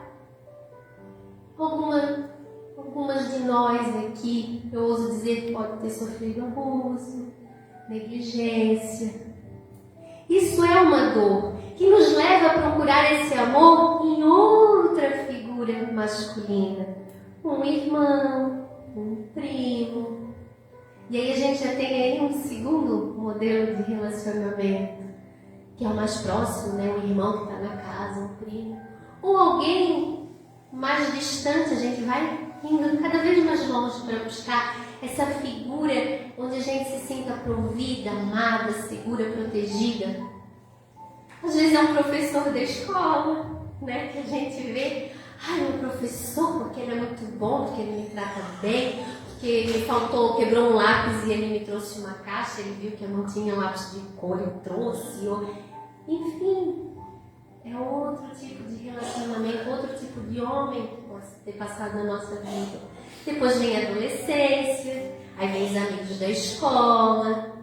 Algumas de nós aqui, eu ouso dizer, pode ter sofrido abuso, negligência. Isso é uma dor que nos leva a procurar esse amor em outra figura masculina. Um irmão, um primo. E aí a gente já tem aí um segundo modelo de relacionamento, que é o mais próximo, né? Um irmão que está na casa, um primo. Ou alguém mais distante, a gente vai indo cada vez mais longe para buscar essa figura onde a gente se sinta provida, amada, segura, protegida. Às vezes é um professor da escola, né? Que a gente vê, meu professor, porque ele é muito bom, porque ele me trata bem, porque me faltou, quebrou um lápis e ele me trouxe uma caixa, ele viu que eu não tinha lápis de cor, eu trouxe, enfim. é outro tipo de relacionamento, outro tipo de homem que pode ter passado na nossa vida. Depois vem a adolescência, aí vem os amigos da escola,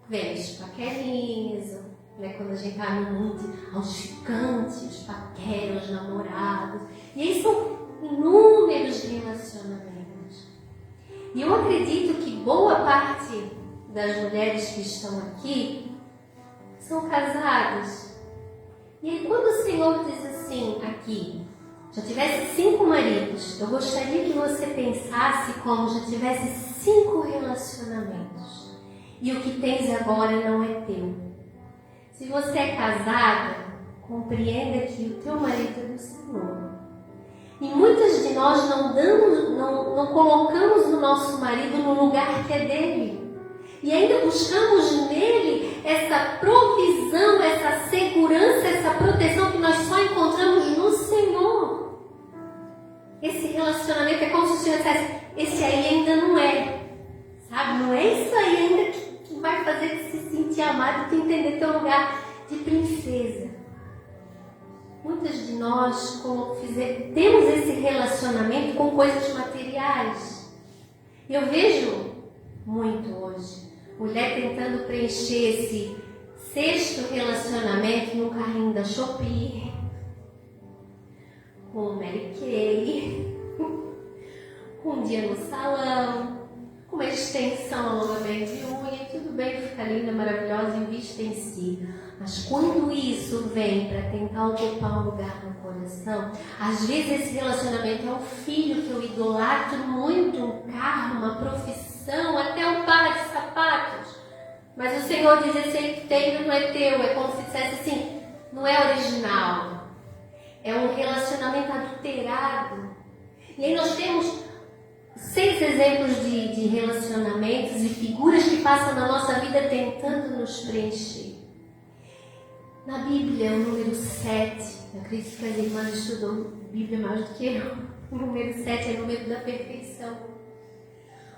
vem os paquerinhas, né, quando a gente está no mundo, aos ficantes, os paqueros, os namorados. E aí são inúmeros relacionamentos. E eu acredito que boa parte das mulheres que estão aqui são casadas. E aí quando o Senhor diz assim aqui, já tivesse 5 maridos, eu gostaria que você pensasse como já tivesse 5 relacionamentos. E o que tens agora não é teu. Se você é casada, compreenda que o teu marido é do Senhor. E muitas de nós não colocamos o nosso marido no lugar que é dele. E ainda buscamos nele essa provisão, essa segurança, essa proteção que nós só encontramos no Senhor. Esse relacionamento é como se o Senhor dissesse, esse aí ainda não é. Sabe? Não é isso aí ainda que vai fazer você se sentir amado e te entender teu lugar de princesa. Muitas de nós temos esse relacionamento com coisas materiais. Eu vejo muito hoje mulher tentando preencher esse 6º relacionamento num carrinho da Shopee, com Mary Kay, com um dia no salão, com uma extensão alongamento de unha, tudo bem que fica linda, maravilhosa e vista em si. Mas quando isso vem para tentar ocupar um lugar no coração, às vezes esse relacionamento é o filho que eu idolatro muito, um carro, uma profissão, até um par de sapatos. Mas o Senhor diz, esse aí que tem não é teu, é como se dissesse assim, não é original. É um relacionamento adulterado. E aí nós temos 6 exemplos de relacionamentos e figuras que passam na nossa vida tentando nos preencher. Na Bíblia, o número 7, eu acredito que as irmãs estudam Bíblia mais do que eu. O número 7 é o número da perfeição.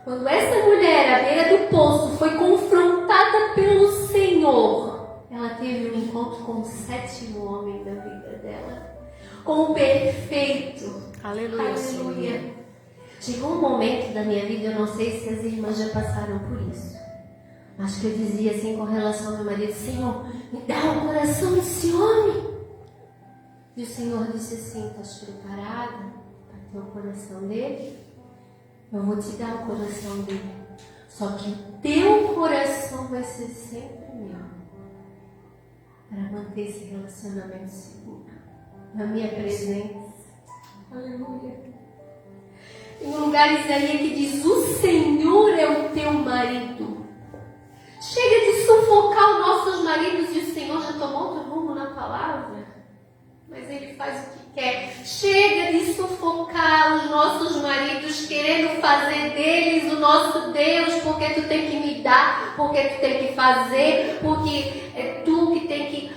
Quando essa mulher, à beira do poço, foi confrontada pelo Senhor, ela teve um encontro com o 7º homem da vida dela, com o perfeito. Aleluia. Aleluia. Chegou um momento da minha vida, eu não sei se as irmãs já passaram por isso, mas que eu dizia assim com relação ao meu marido, Senhor, me dá o coração desse homem. E o Senhor disse assim, estás preparada para ter o coração dele? Eu vou te dar o coração dele, só que o teu coração vai ser sempre meu, para manter esse relacionamento seguro, na minha presença. Aleluia. Tem um lugar em Isaías que diz, o Senhor é o teu marido. Chega de sufocar os nossos maridos e o Senhor já tomou outro rumo na palavra. Mas Ele faz o que quer. Chega de sufocar os nossos maridos querendo fazer deles o nosso Deus, porque tu tem que me dar, porque tu tem que fazer, porque é tu que tem que...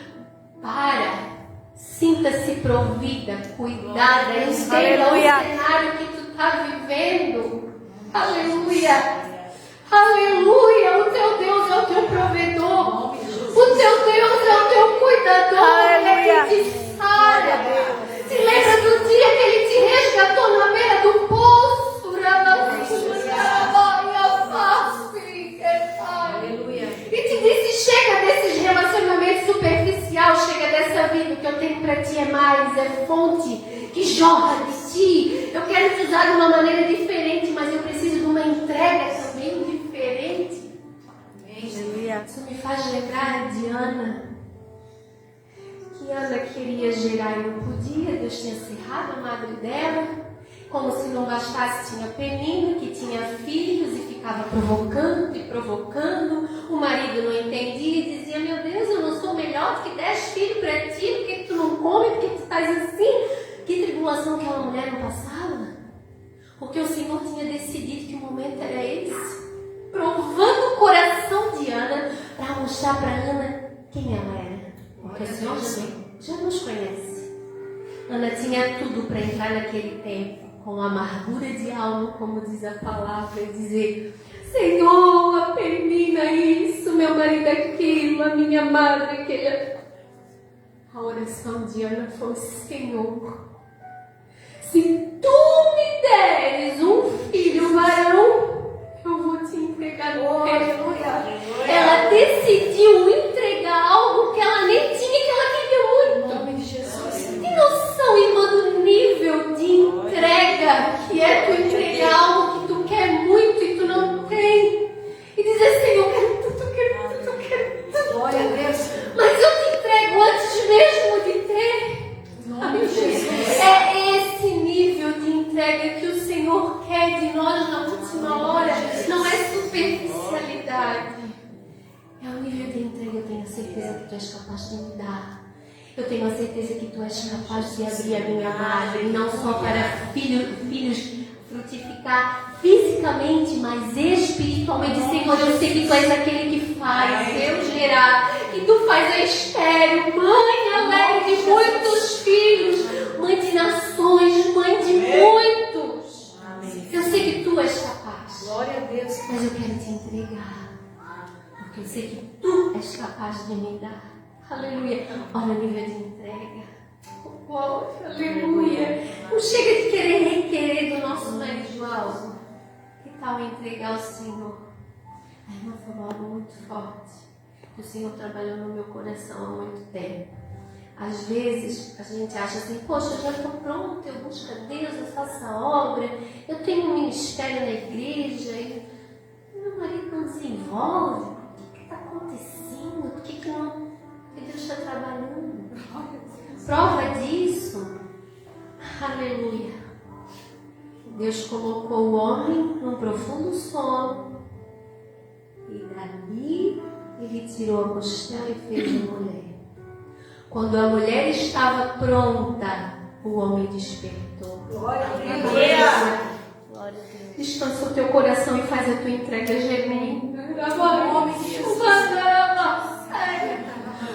Para! Sinta-se provida, cuidada, entenda o cenário que tu está vivendo. Aleluia! Aleluia! O teu Deus é o teu provedor. O teu Deus é o teu cuidador. Aleluia! Ele te sara. Se lembra do dia que Ele te resgatou na beira do poço? Aleluia! E te disse, chega desses relacionamentos superficiais, chega dessa vida, que eu tenho para ti é mais, é fonte que jorra de ti. Eu quero te usar de uma maneira diferente, mas eu preciso de uma entrega também diferente. Isso me faz lembrar de Ana. Que Ana queria gerar e não podia, Deus tinha cerrado a madre dela. Como se não bastasse, tinha Penina, que tinha filhos e ficava provocando e provocando. O marido não entendia e dizia, meu Deus, eu não sou melhor do que 10 filhos para ti, por que tu não come, por que tu estás assim? Que tribulação aquela mulher não passava? Porque o Senhor tinha decidido que o momento era esse, provando o coração de Ana para mostrar para Ana quem ela era. Porque o Senhor já nos conhece. Ana tinha tudo para entrar naquele tempo com amargura de alma, como diz a palavra, e dizer, Senhor, a Penina isso, meu marido aquilo, a minha madre aquele. A oração de Ana foi: Senhor, se tu me deres um filho varão, eu vou te entregar no reino. Ela decidiu entregar algo que ela nem tinha, que ela queria muito. Em nome de Jesus. Tem noção, irmã, do nível de entrega que é tu entregar algo que tu quer muito e tu não tem? E dizer: Senhor, eu quero tudo, quero tudo, quero tudo. Glória a Deus. Mas eu te entrego antes mesmo de ter. Em nome de Jesus. É esse nível de entrega que o Senhor quer de nós na última hora. Não é superficialidade. É o nível de entrega. Eu tenho a certeza que tu és capaz de me dar. Eu tenho a certeza que tu és capaz de abrir a minha árvore, não só para filhos frutificar fisicamente, mas espiritualmente. Senhor, eu sei que tu és aquele que faz eu gerar, que tu faz a estéreo, mãe alegre de muitos filhos, mãe de nações, mãe de muitos. Eu sei que tu és capaz. Glória a Deus. Mas eu quero te entregar, porque eu sei que tu és capaz de me dar. Aleluia. Olha o nível de entrega. Oh, aleluia. Não chega de querer requerer do nosso marido algo. Que tal entregar ao Senhor? A irmã falou algo muito forte. O Senhor trabalhou no meu coração há muito tempo. Às vezes a gente acha assim: poxa, eu já estou pronta, eu busco a Deus, eu faço a obra, eu tenho um ministério na igreja e meu marido não desenvolve. O que está acontecendo? Por que não? Porque Deus está trabalhando. Prova disso, aleluia. Deus colocou o homem num profundo sono e dali ele tirou a costela e fez a mulher. Quando a mulher estava pronta, o homem despertou. Glória a Deus. Descansa o teu coração e faz a tua entrega genuína.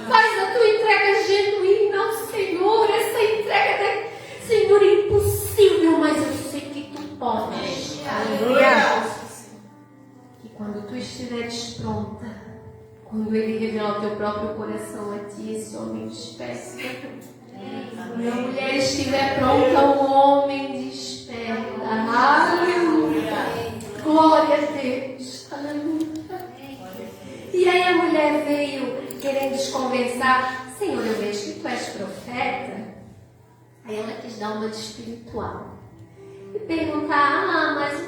Faz a tua entrega genuína ao Senhor. Essa entrega, Senhor, é impossível, mas eu sei que tu podes. Aleluia. Que quando tu estiveres pronta, quando Ele revelar o teu próprio coração a ti, esse homem desperta. Quando a mulher estiver pronta, o homem desperta. Aleluia. Glória a Deus. Aleluia. E aí a mulher veio querendo desconversar: Senhor, eu vejo que tu és profeta. Aí ela quis dar uma de espiritual e perguntar: mas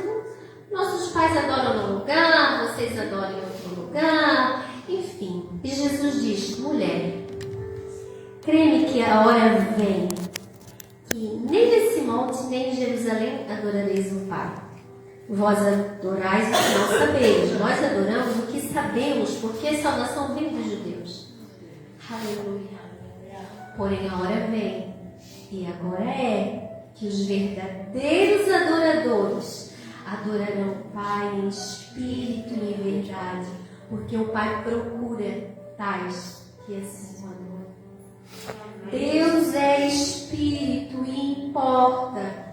nossos pais adoram num lugar, vocês adoram em outro lugar. Enfim, e Jesus diz: mulher, crê-me que a hora vem que nem nesse monte nem em Jerusalém adorareis o Pai. Vós adorais o que não sabeis, nós adoramos o que sabemos, porque a salvação vem dos judeus. Aleluia. Porém a hora vem, e agora é, que os verdadeiros adoradores adorarão o Pai em espírito e em verdade, porque o Pai procura tais que assim o adoram. Deus é espírito e importa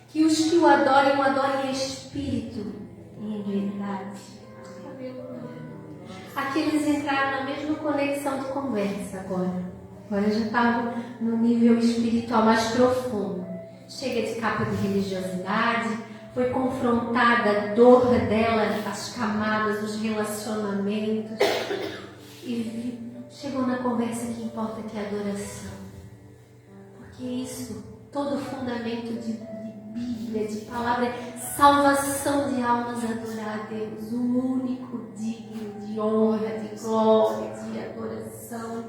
que os que o adorem em espírito e em verdade. Aqui eles entraram na mesma conexão de conversa agora. Agora já estavam no nível espiritual mais profundo. Chega de capa de religiosidade, foi confrontada a dor dela, as camadas, os relacionamentos. E chegou na conversa que importa, que é a adoração. Porque isso, todo fundamento de Bíblia, de palavra, salvação de almas, adorar a Deus, o único digno de honra, de glória, de adoração,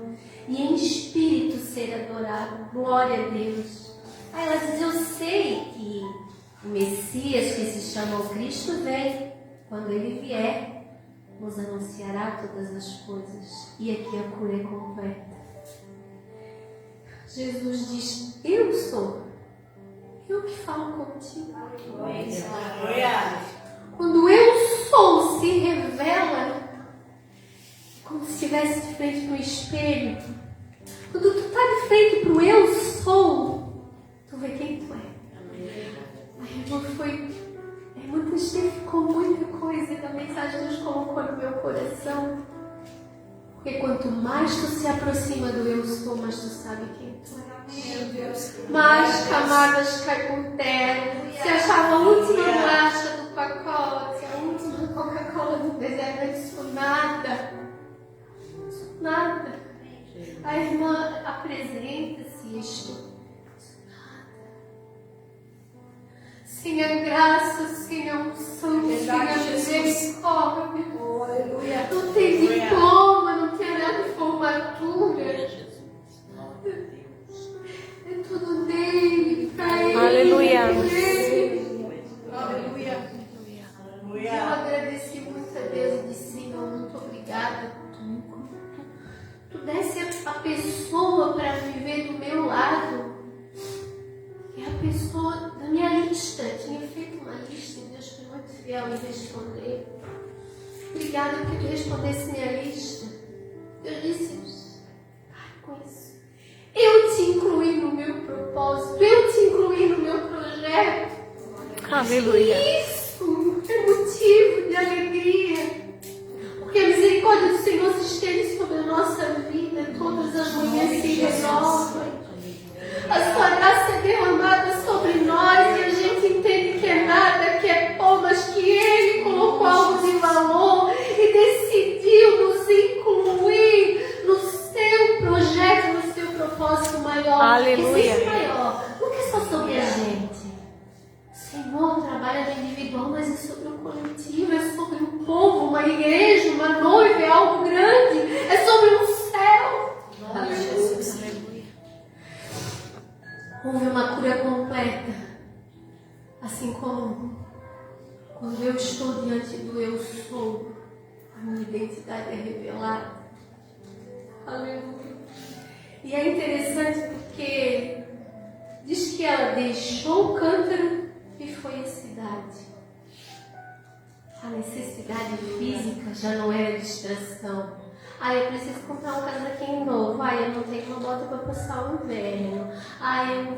e em espírito ser adorado. Glória a Deus. Aí ela diz: eu sei que o Messias, que se chama o Cristo, vem. Quando ele vier, nos anunciará todas as coisas. E aqui a cura é completa. Jesus diz: eu sou. Eu que falo contigo. Quando eu sou se revela, como se estivesse de frente para um espelho. Quando tu está de frente para o eu sou, tu vê quem tu é. Ai, irmão, ficou muita coisa da mensagem que Deus colocou no meu coração. Porque quanto mais tu se aproxima do eu sou, mais tu sabe quem tu é. Mais camadas caem por terra. Se achava a última bolacha do pacote, a última Coca-Cola do deserto, isso nada. Nada. A irmã apresenta-se isto. Sem a graça, sem a unção, sem a misericórdia. Não tem diploma, não tem nada de formatura. É tudo dele, pra ele. Aleluia. Aleluia. Eu agradeci muito a Deus e disse: Senhor, muito obrigada. Tu desse a pessoa para viver do meu lado. E a pessoa da minha lista. Tinha feito uma lista e Deus foi muito fiel em responder. Obrigada porque tu respondesse minha lista. Eu disse: pare com isso. Eu te incluí no meu propósito. Eu te incluí no meu projeto. Aleluia. Isso é motivo de alegria. Porque a misericórdia do Senhor se estende sobre a nossa vida. Todas as manhãs se renovam. A sua graça é derramada sobre nós e a gente entende que é nada, que é pó, mas que Ele colocou algo de valor e decidiu nos incluir no seu projeto, no seu propósito maior. Aleluia. E sempre maior, não é só sobre a gente. O Senhor trabalha no individual, mas é sobre o coletivo, é sobre um povo, uma igreja, uma noiva, é algo grande, é sobre um céu. Houve uma cura completa, assim como quando eu estou diante do eu sou, a minha identidade é revelada. Aleluia. E é interessante porque diz que ela deixou o cântaro e foi à cidade. A necessidade física já não era distração. Eu preciso comprar um casaquinho novo. Eu não tenho uma bota para passar o inverno.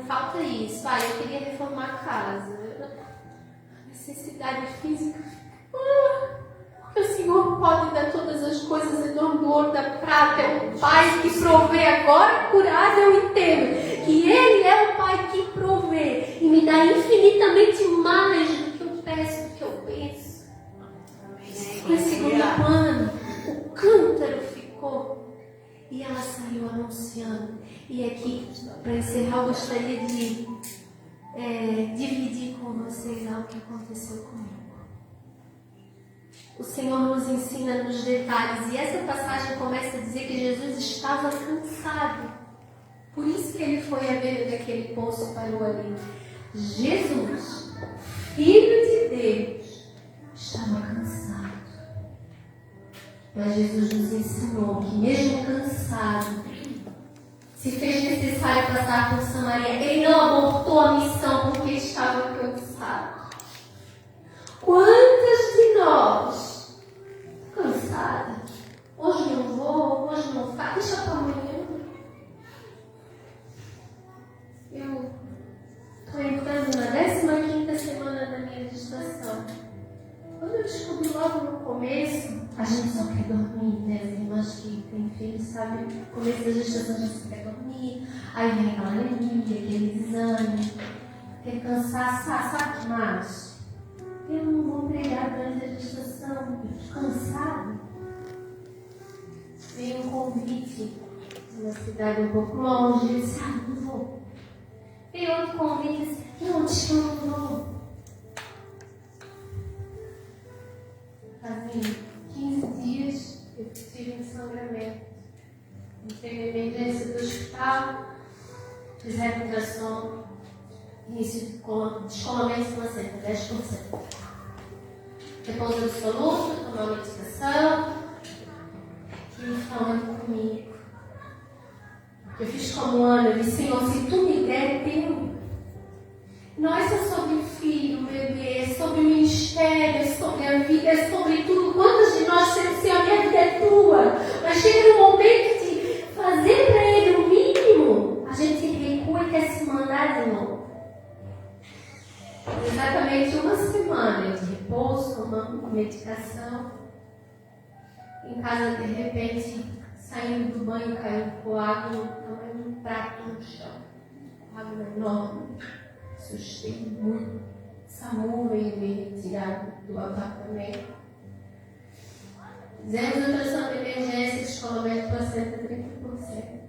Falta isso. Eu queria reformar a casa. A necessidade física. Porque o Senhor pode dar todas as coisas em nome do ouro, da prata. É o Pai que provê. Agora curado eu entendo que Ele é o Pai que provê e me dá infinitamente mais do que eu peço, do que eu penso. Em segundo plano, o cântaro ficou e ela saiu anunciando. E aqui, para encerrar, eu gostaria de dividir com vocês algo que aconteceu comigo. O Senhor nos ensina nos detalhes, e essa passagem começa a dizer que Jesus estava cansado. Por isso que ele foi à beira daquele poço e parou ali. Jesus, Filho de Deus, estava cansado. Mas Jesus nos ensinou que mesmo cansado, se fez necessário passar por Samaria, Ele não abortou a missão porque estava cansado. Quantas de nós, cansada, hoje não vou, hoje não faço, deixa para amanhã. Eu estou entrando na 15ª semana da minha gestação. Quando eu descobri logo no começo, a gente só quer dormir, né? As irmãs que têm filhos sabem que no começo da gestação a gente só quer dormir. Aí vem aquela anemia, aquele exame, aquele cansaço, sabe o que mais? Eu não vou pregar durante a gestação, eu estou cansada. Veio um convite de uma cidade um pouco longe, eu disse, não vou. Veio outro convite, eu disse, não, te amo, não vou. Fazem 15 dias eu tive um sangramento. Entrei na emergência do hospital, fizeram ultrassom, início de descolamento de placenta, 10%. Repouso absoluto, tomar medicação, e falando comigo. Eu fiz como Ana, eu disse, Senhor, se tu me der, é teu. Não é só sobre o filho, bebê, é sobre o ministério, é sobre a vida, é sobre tudo. Quantos de nós temos, Senhor, a minha vida é tua? Mas chega no momento de fazer para Ele o mínimo, a gente recua e quer se mandar de novo. Exatamente uma semana de repouso, tomando medicação. Em casa, de repente, saindo do banho, caiu um coágulo, tamanho de um prato no chão. Um coágulo enorme. Assustei muito. SAMU veio me retirar do apartamento. Fizemos ultrassom de emergência, descolamento de placenta 30%.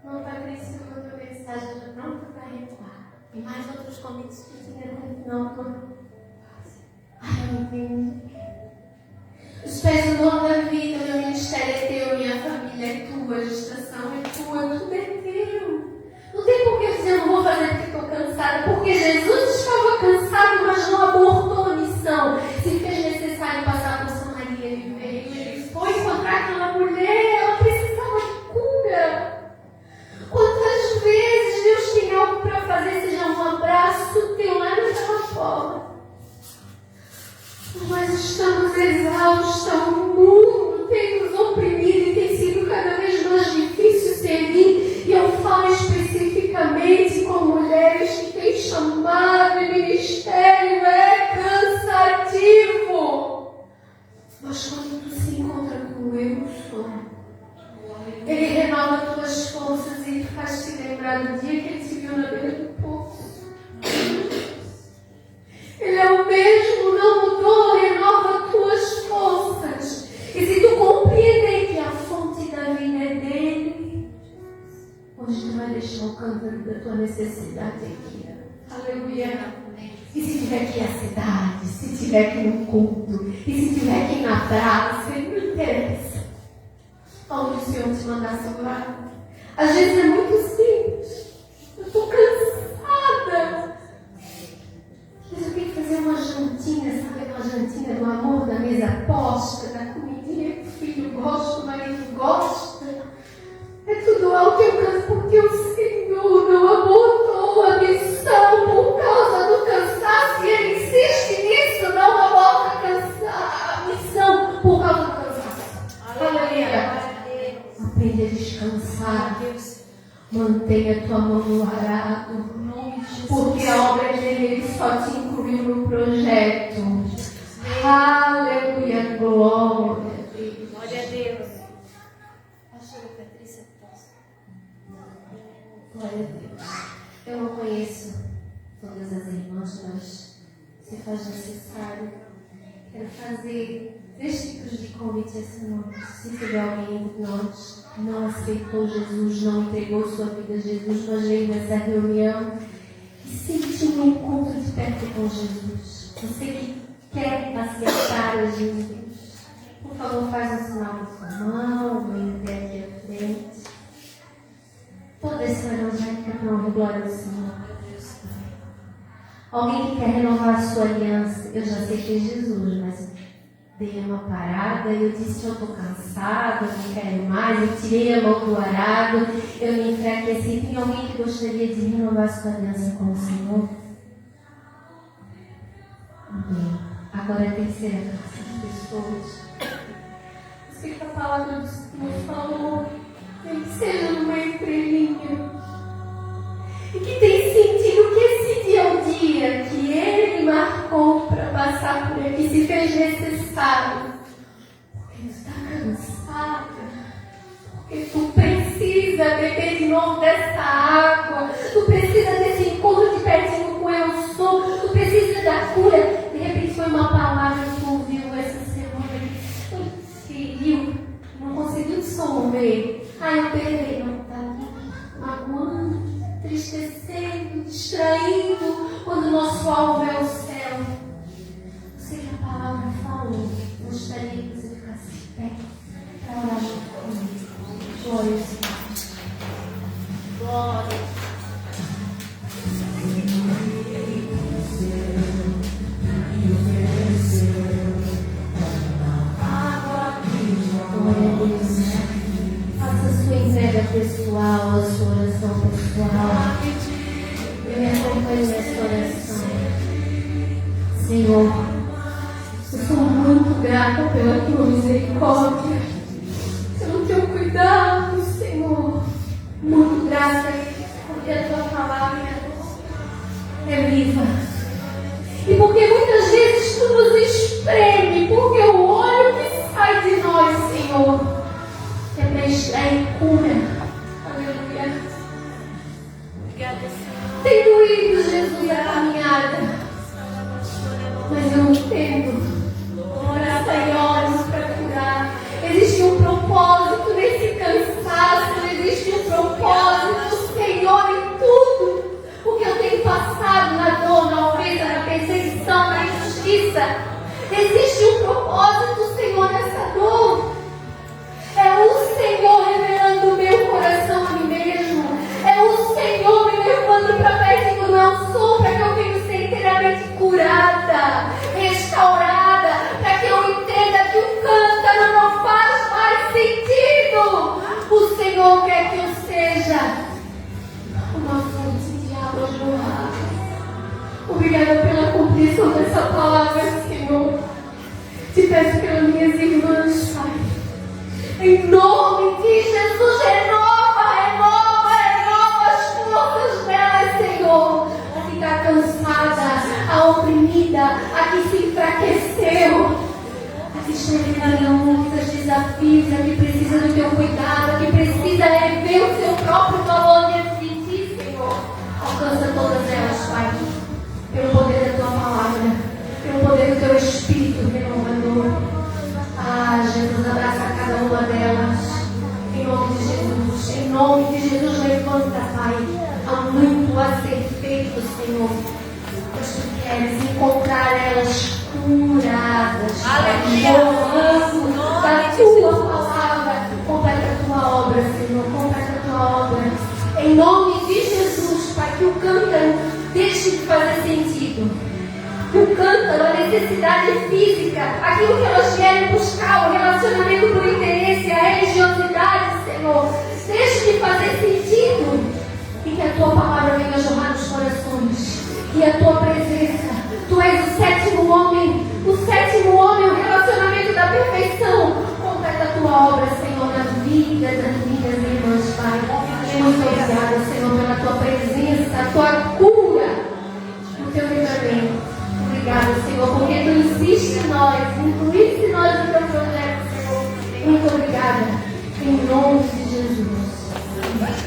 Não está crescendo outra mensagem, já pronta para recuar. E mais outros convites que tinha no final. Ai, eu entendi. Os pés do dono da vida, meu ministério é teu, minha família é tua, a gestação é tua, tudo é teu. Não tem por que eu dizer, eu não vou fazer porque estou cansada, porque Jesus estava cansado, mas não abortou a missão. Se fez necessário passar por São Maria, ele veio, ele foi encontrar aquela mulher, ela precisava de cura. Quantas vezes Deus tem algo para fazer, seja um abraço teu lá naquela porta. Nós estamos exaustos, o mundo tem nos oprimido e tem sido cada vez mais difícil servir. E eu falo especificamente com mulheres que têm chamado e ministério é cansativo. Mas quando tu se encontra com eu sou, Ele renova tuas forças e faz te lembrar do dia que Ele te viu na beira do poço. Ele é o mesmo, não mudou, renova tuas forças. E se tu compreender que a fonte da vida é dele, hoje tu vai deixar o cântaro da tua necessidade aqui. Aleluia. E se tiver que ir à cidade, se tiver que ir no culto, e se tiver que ir na praça, não interessa. Onde o Senhor te mandar segurar. Às vezes é muito simples. Eu estou cansada. Mas eu tenho que fazer uma jantinha, sabe aquela jantinha do amor, da mesa posta, da comidinha que o filho gosta, o marido gosta. É tudo ao teu canto, porque o Senhor não abortou a missão por causa do cansaço. E Ele insiste nisso, não aborta a missão por causa do cansaço. Aleluia. Aprende a descansar. Mantenha a tua mão no arado. Porque a obra dele Ele só te incluiu no projeto. Aleluia, glória a Deus. Glória a Deus. Pastora Patrícia, posso? Glória a Deus. Eu não conheço todas as irmãs, mas se faz necessário, quero fazer 3 tipos de convite essa noite. Se tiver alguém de nós que não aceitou Jesus, não entregou sua vida a Jesus, mas veio nessa reunião e sentiu um encontro de perto com Jesus. Você que quer aceitar a Jesus, por favor, faz um sinal com sua mão, vem até aqui à frente. Toda essa evangélica para honra e glória do Senhor. Alguém que quer renovar a sua aliança, eu já aceitei Jesus, mas dei uma parada e eu disse, eu estou cansada, não quero mais, eu tirei a mão do arado, eu me enfraqueci. Tem alguém que gostaria de renovar a sua aliança com o Senhor? Amém. Agora a terceira classe de pessoas. Sei que a palavra do Senhor falou, nem que seja numa entrelinha, e que tem sentido que esse dia é o dia que Ele marcou para passar por aqui, se fez necessário. Porque tu está cansada, porque tu precisa beber de novo dessa água, tu precisa desse encontro de pertinho com eu sou, tu precisa da cura. De repente foi uma palavra que tu ouviu essa semana que feriu, não conseguiu dissolver. Eu perdi, não está magoando, entristecendo, distraído, quando o nosso alvo é o céu. Sei que a palavra falou, gostaria que você ficasse de pé para orar junto comigo. Glória ao Senhor. Glória. Glória a Deus. Faça a sua entrega pessoal, a sua oração pessoal. Eu me acompanho nessa oração. Senhor, eu sou muito grata pela tua misericórdia, pelo teu cuidado, Senhor. Muito grata porque a tua palavra é viva. E porque muitas vezes tu nos espreme, porque o óleo que sai de nós, Senhor, é para extrair cura. Aleluia. Obrigada, Senhor. Tem doído, Jesus, a caminhada, mas eu entendo. Ora, Senhor, para curar. Existe um propósito nesse cansaço, existe um propósito, Senhor, em tudo o que eu tenho passado, na dor, na ofensa, na perseguição, na injustiça. Existe um propósito, Senhor, nessa dor. É o Senhor revelando o meu coração a mim mesmo. É o Senhor me levando para perto do meu som, para que eu venha ser inteiramente curada, restaurada, para que eu entenda que o cântaro não faz mais sentido. O Senhor quer que eu seja uma fonte de água jorrada. Obrigada pela cumprição dessa palavra, Senhor. Te peço pelas minhas irmãs, Pai. Em nome de Jesus, renova as forças delas, Senhor. A que está cansada, a oprimida, a que se enfraqueceu, a que está enfrentando muitos desafios, a que precisa do teu cuidado, a que precisa rever o seu próprio valor diante de ti, Senhor. Alcança todas elas, Pai, pelo poder da tua palavra, pelo poder do teu Espírito renovador. Ah, Jesus, abraça cada uma delas. Em nome de Jesus. Em nome de Jesus, levanta, Pai. Há muito a ser feito, Senhor. Mas tu queres encontrar elas curadas. Aleluia. Da tua palavra. Completa a tua obra, Senhor. Completa a tua obra. Em nome de Jesus, Pai, que o cântaro deixe de fazer sentido. O cântaro, a necessidade física, aquilo que elas querem buscar, o relacionamento por interesse, a religiosidade, Senhor, deixe de fazer sentido e que a tua palavra venha jorrar nos corações e a tua presença. Tu és o sétimo homem, o relacionamento da perfeição. Completa a tua obra, Senhor, na vida das minhas irmãs, Pai. Muito obrigada, Senhor, pela tua presença, a tua cura, o teu livramento. Obrigada, Senhor, porque tu insiste em nós, incluíste nós no teu projeto, Senhor. Muito obrigada, em nome de Jesus. Senhor.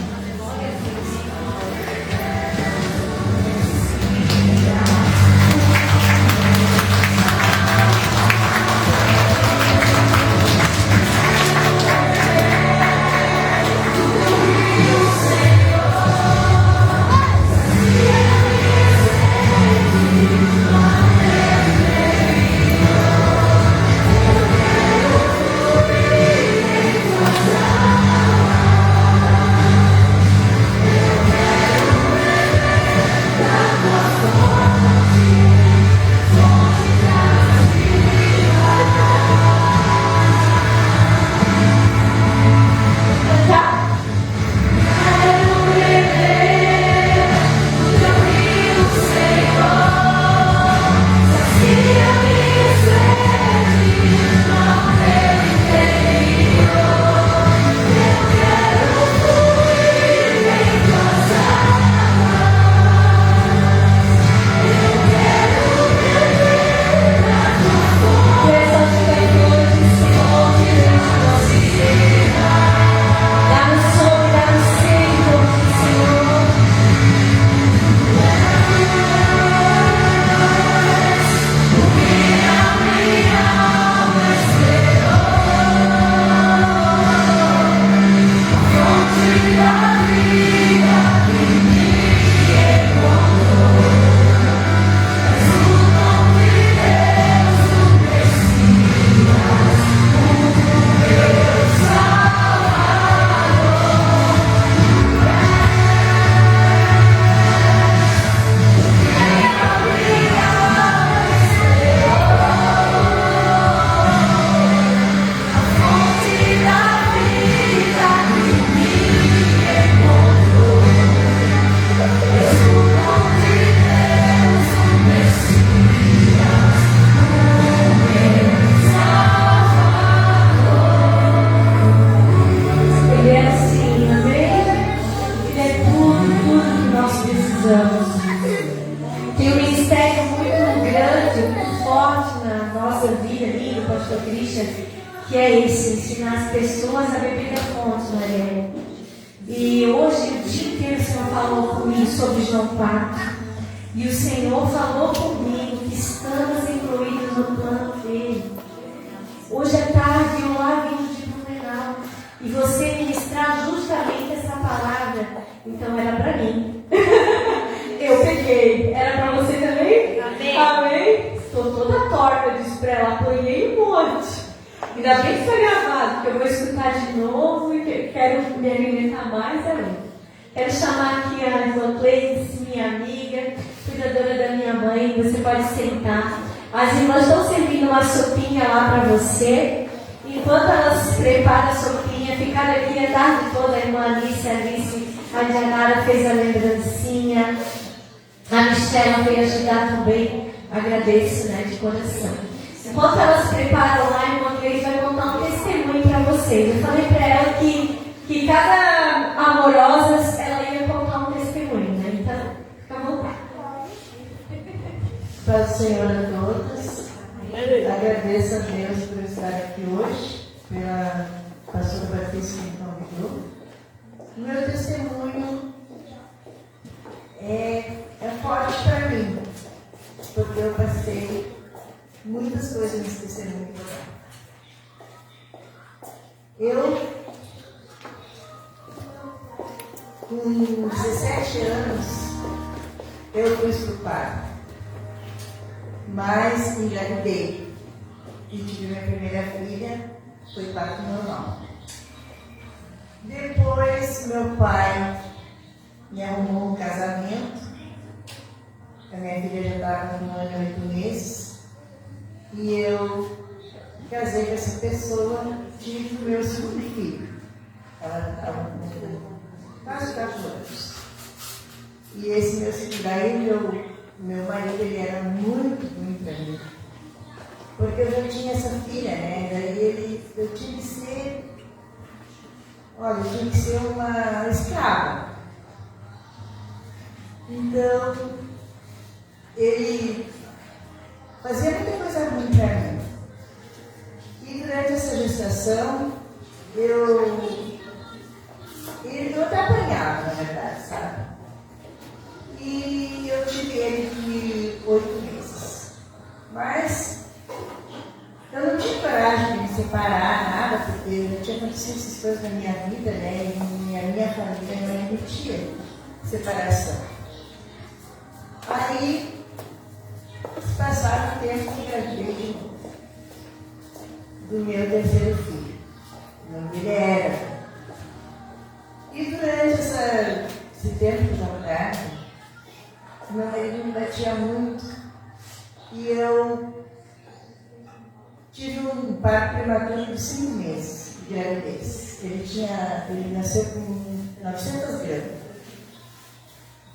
pastor Christian, que é esse, ensinar as pessoas a beber da fonte, Maria. E hoje, o dia inteiro, o Senhor falou comigo sobre João 4. E o Senhor falou comigo que estamos incluídos no plano dele. Hoje à tarde eu lá vindo de Blumenau e você ministrar justamente essa palavra. Então era para mim. Eu peguei. Era para você também? Amém. Amém. Estou toda torta, disse para ela. Apanhei um monte. Ainda bem que foi gravado, porque eu vou escutar de novo e quero me alimentar mais ainda. Quero chamar aqui a irmã Cleice, minha amiga, cuidadora da minha mãe. Você pode sentar. As irmãs estão servindo uma sopinha lá para você. Enquanto elas preparam a sopinha, ficaram aqui a tarde toda. A irmã Alice, a Dianara fez a lembrancinha. A Michelle veio ajudar também. Agradeço, né, de coração. Enquanto elas preparam lá, a irmã Cleice vai contar um testemunho para vocês. Eu falei para ela que cada amorosas ela ia contar um testemunho, né? Então, fica à vontade. Paz do Senhor a todos. Agradeço a Deus por estar aqui hoje, pela pastora Patrícia que me convidou. O meu testemunho é forte para mim, porque eu passei muitas coisas nesse testemunho. Eu, com 17 anos, eu fui estuprada, mas engravidei e tive minha primeira filha, foi parto normal. Depois, meu pai me arrumou um casamento, a minha filha já estava com 1 ano e 8 meses, e eu casei com essa pessoa, tive o meu segundo filho. Ela estava com quase 4 anos. E esse meu segundo, daí meu marido, ele era muito ruim para mim. Porque eu já tinha essa filha, né? Daí eu tinha que ser, olha, eu tinha que ser uma escrava. Então, ele fazia muita coisa ruim para mim. E durante essa gestação, eu até apanhava, na verdade, sabe? E eu tive ele de 8 meses. Mas eu não tive coragem de me separar, nada, porque já tinha acontecido essas coisas na minha vida, né? E a minha família não admitia separação. Aí, passaram o tempo que engravidei do meu terceiro filho. O nome dele era. E durante esse tempo que eu estava grávida, meu marido me batia muito e eu tive um parto prematuro de 5 meses de gravidez. Ele nasceu com 900 gramas.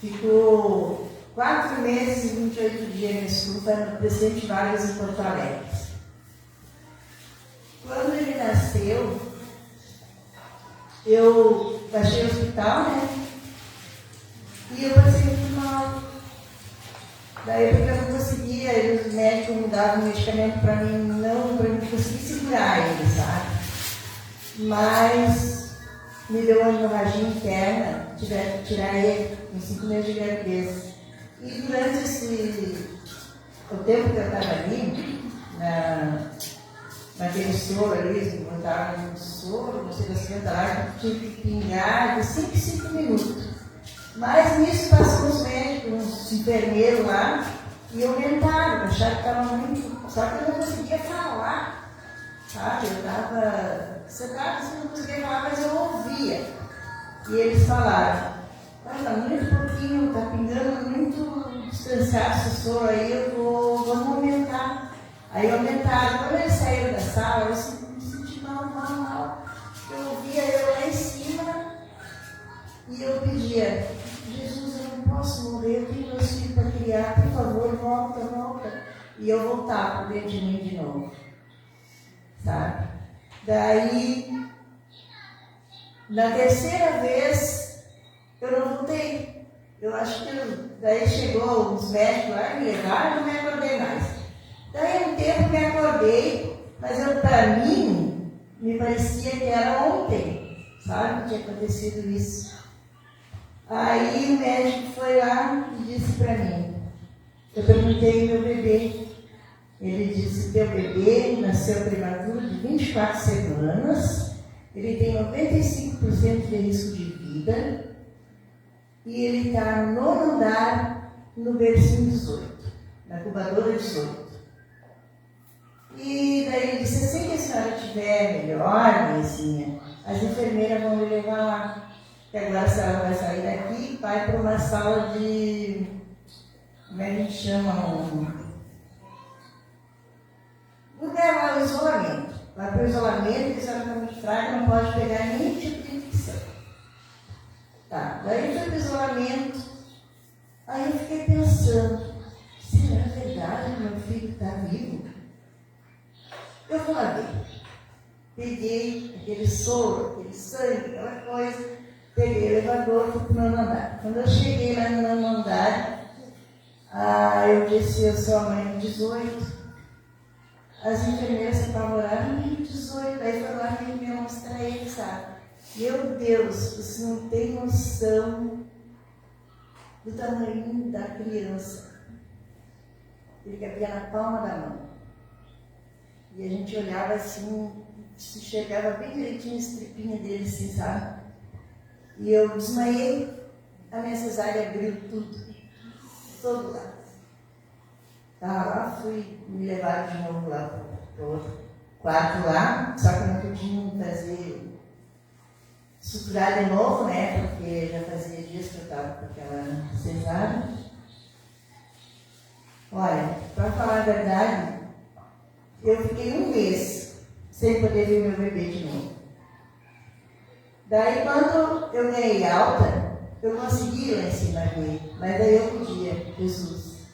Ficou 4 meses e 28 dias na estufa no Presidente Vargas em Porto Alegre. Quando ele nasceu, eu baixei no hospital, né? E eu passei muito mal. Daí porque eu não conseguia, os médicos me davam medicamento para mim não conseguir segurar ele, sabe? Mas me deu uma hemorragia interna, tiveram que tirar ele em 5 meses de gravidez. E durante o tempo que eu estava ali, naquele soro ali, eles botaram um soro, não sei das quantas lá, que tive que pingar de 5 em 5 minutos. Mas nisso passou os médicos, uns enfermeiros lá, e aumentaram, acharam que estava muito. Só que eu não conseguia falar, sabe? Eu estava sentada assim, não conseguia falar, mas eu ouvia. E eles falaram: olha, muito pouquinho, está pingando muito distanciado esse soro aí, vamos aumentar. Aí aumentaram. Quando eles saíram da sala, eu me senti mal. Eu ouvia eu lá em cima e eu pedia: Jesus, eu não posso morrer, eu tenho meus filhos para criar, por favor, volta. E eu voltava para dentro de mim de novo, sabe? Daí, na terceira vez, eu não voltei. Eu acho que daí chegou os médicos lá, me levaram e não me acordei mais. Daí um tempo me acordei Mas para mim, me parecia que era ontem, sabe, que tinha acontecido isso. Aí o médico foi lá e disse para mim, eu perguntei meu bebê, ele disse, teu bebê nasceu prematuro de 24 semanas, ele tem 95% de risco de vida e ele está no nono andar no bercinho 18, na incubadora 18. E daí ele disse, assim que a senhora estiver melhor, Luizinha, as enfermeiras vão me levar lá. Que agora a senhora vai sair daqui e vai para uma sala de... Como é que a gente chama? Lugar lá, o isolamento. Vai para o isolamento, que a senhora está muito fraca, não pode pegar nenhum tipo de infecção. Tá, daí foi para o isolamento. Aí eu fiquei pensando, será verdade que meu filho está vivo? Eu vou lá ver. Peguei aquele soro, aquele sangue, aquela coisa, peguei o elevador, fui para o nono andar. Quando eu cheguei lá no nono andar, eu disse, eu sou a mãe do 18. As enfermeiras se apavoraram, mãe do 18. Aí foi lá que me mostrar ele, sabe? Meu Deus, você não tem noção do tamanho da criança. Ele cabia na palma da mão. E a gente olhava assim, se chegava bem direitinho a estripinha dele, assim, sabe? E eu desmaiei, a minha cesárea abriu tudo, todo lado. Lá, fui me levar de novo lá para o outro quarto lá, só que não podiam fazer, suturar de novo, né? Porque já fazia dias que eu estava com aquela cesárea. Olha, para falar a verdade, eu fiquei um mês sem poder ver meu bebê de novo. Daí, quando eu ganhei alta, eu consegui ir lá em cima dele. Mas daí eu pedia, Jesus,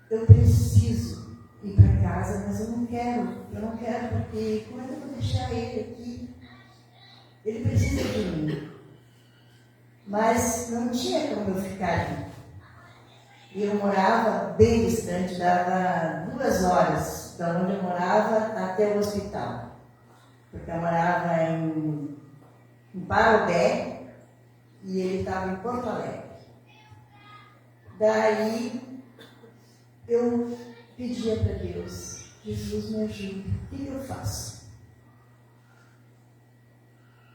eu preciso ir para casa, mas eu não quero, porque como é que eu vou deixar ele aqui? Ele precisa de mim. Mas não tinha como eu ficar ali. E eu morava bem distante, dava 2 horas da onde eu morava até o hospital. Porque eu morava em Parobé e ele estava em Porto Alegre. Daí eu pedia para Deus, Jesus me ajude, o que eu faço?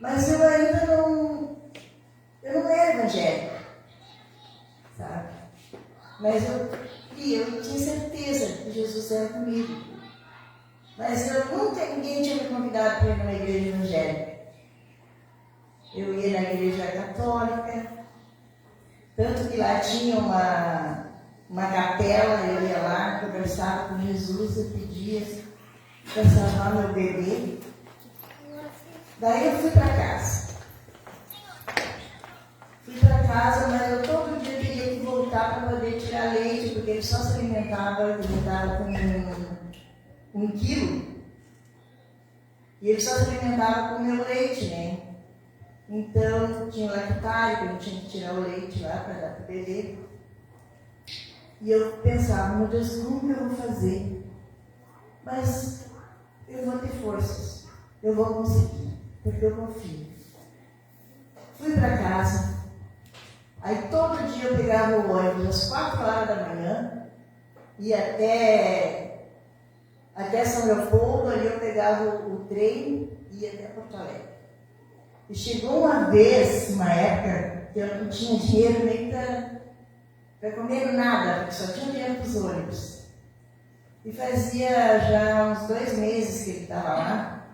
Mas eu ainda não era evangélica, sabe? Mas eu tinha certeza que Jesus era comigo. Mas ninguém tinha me convidado para ir numa igreja evangélica. Eu ia na igreja católica, tanto que lá tinha uma capela, eu ia lá, conversava com Jesus, eu pedia para salvar meu bebê. Daí eu fui para casa. Mas eu todo dia teria que voltar para poder tirar leite, porque ele só se alimentava com 1 quilo. E ele só se alimentava com o meu leite, né? Então, tinha o lactário, que eu tinha que tirar o leite lá para dar para o bebê. E eu pensava, meu Deus, como que eu vou fazer? Mas eu vou ter forças, eu vou conseguir, porque eu confio. Fui para casa. Aí todo dia eu pegava o ônibus às 4 horas da manhã, ia até São Leopoldo, ali eu pegava o trem e ia até Porto Alegre. E chegou uma época, que eu não tinha dinheiro nem para comer nada, porque só tinha dinheiro para os ônibus. E fazia já uns 2 meses que ele estava lá.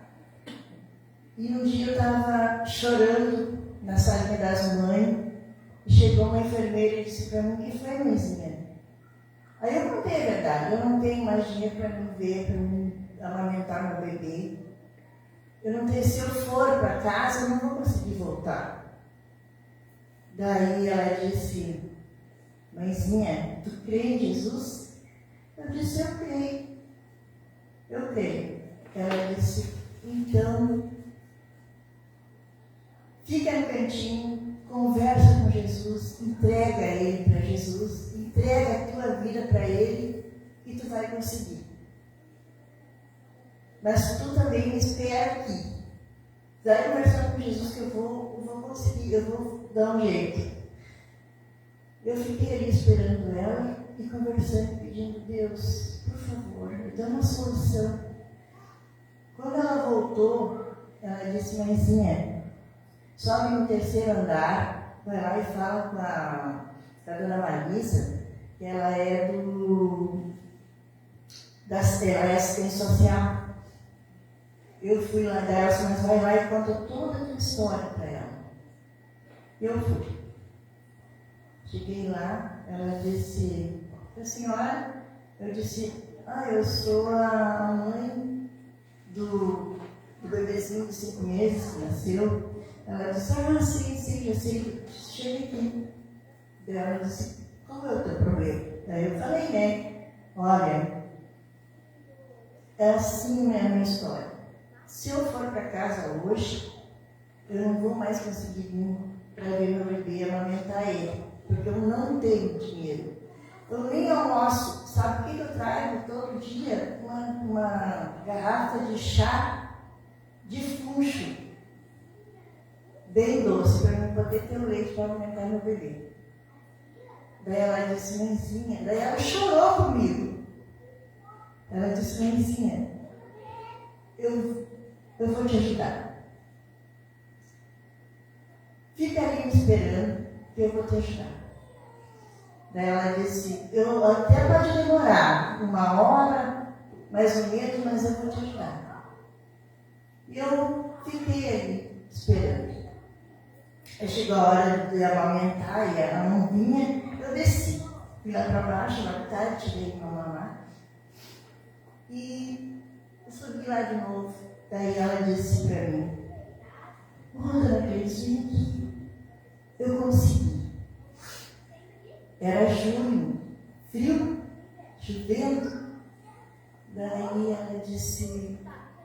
E um dia eu estava chorando na salinha das mães. E chegou uma enfermeira e disse para mim, o que foi, mãezinha? Aí eu contei a verdade, eu não tenho mais dinheiro para me ver, para me amamentar meu bebê. Eu não tenho, se eu for para casa, eu não vou conseguir voltar. Daí ela disse, mãezinha, tu crê em Jesus? Eu disse, eu creio. Eu creio. Ela disse, então, fica no cantinho, conversa com Jesus, entrega ele para Jesus, entrega a tua vida para ele e tu vai conseguir. mas tu também me espera aqui. Vai conversar com Jesus que eu vou conseguir, eu vou dar um jeito. Eu fiquei ali esperando ela e conversando, pedindo, Deus, por favor, me dá uma solução. Quando ela voltou, ela disse, mãezinha, sobe no 3º andar, vai lá e fala com a dona Marisa, que ela é ela é assistente social. Eu fui lá dela, mas vai lá e conta toda a tua história para ela. Eu fui. Cheguei lá, ela disse, a senhora, eu disse, eu sou a mãe do bebezinho de 5 meses que nasceu. Ela disse, sim, eu sei, cheguei aqui. Ela disse, qual é o teu problema? Aí eu falei, né, olha, é assim a minha história. Se eu for para casa hoje, eu não vou mais conseguir vir para ver meu bebê e amamentar ele, porque eu não tenho dinheiro. Eu nem almoço. Sabe o que eu trago todo dia? Uma garrafa de chá de funcho, bem doce, para eu poder ter o leite para amamentar meu bebê. Daí ela disse, mãezinha, daí ela chorou comigo. Ela disse, mãezinha, eu vou te ajudar. Fica ali me esperando, que eu vou te ajudar. Daí ela disse, eu até pode demorar 1 hora, mais ou menos, mas eu vou te ajudar. E eu fiquei ali, esperando. Aí chegou a hora de amamentar e ela não vinha, eu desci. Fui lá para baixo, lá tarde, tirei para mamar. E eu subi lá de novo. Daí ela disse para mim, não acredito, eu consegui. Era junho, frio, chovendo. Daí ela disse,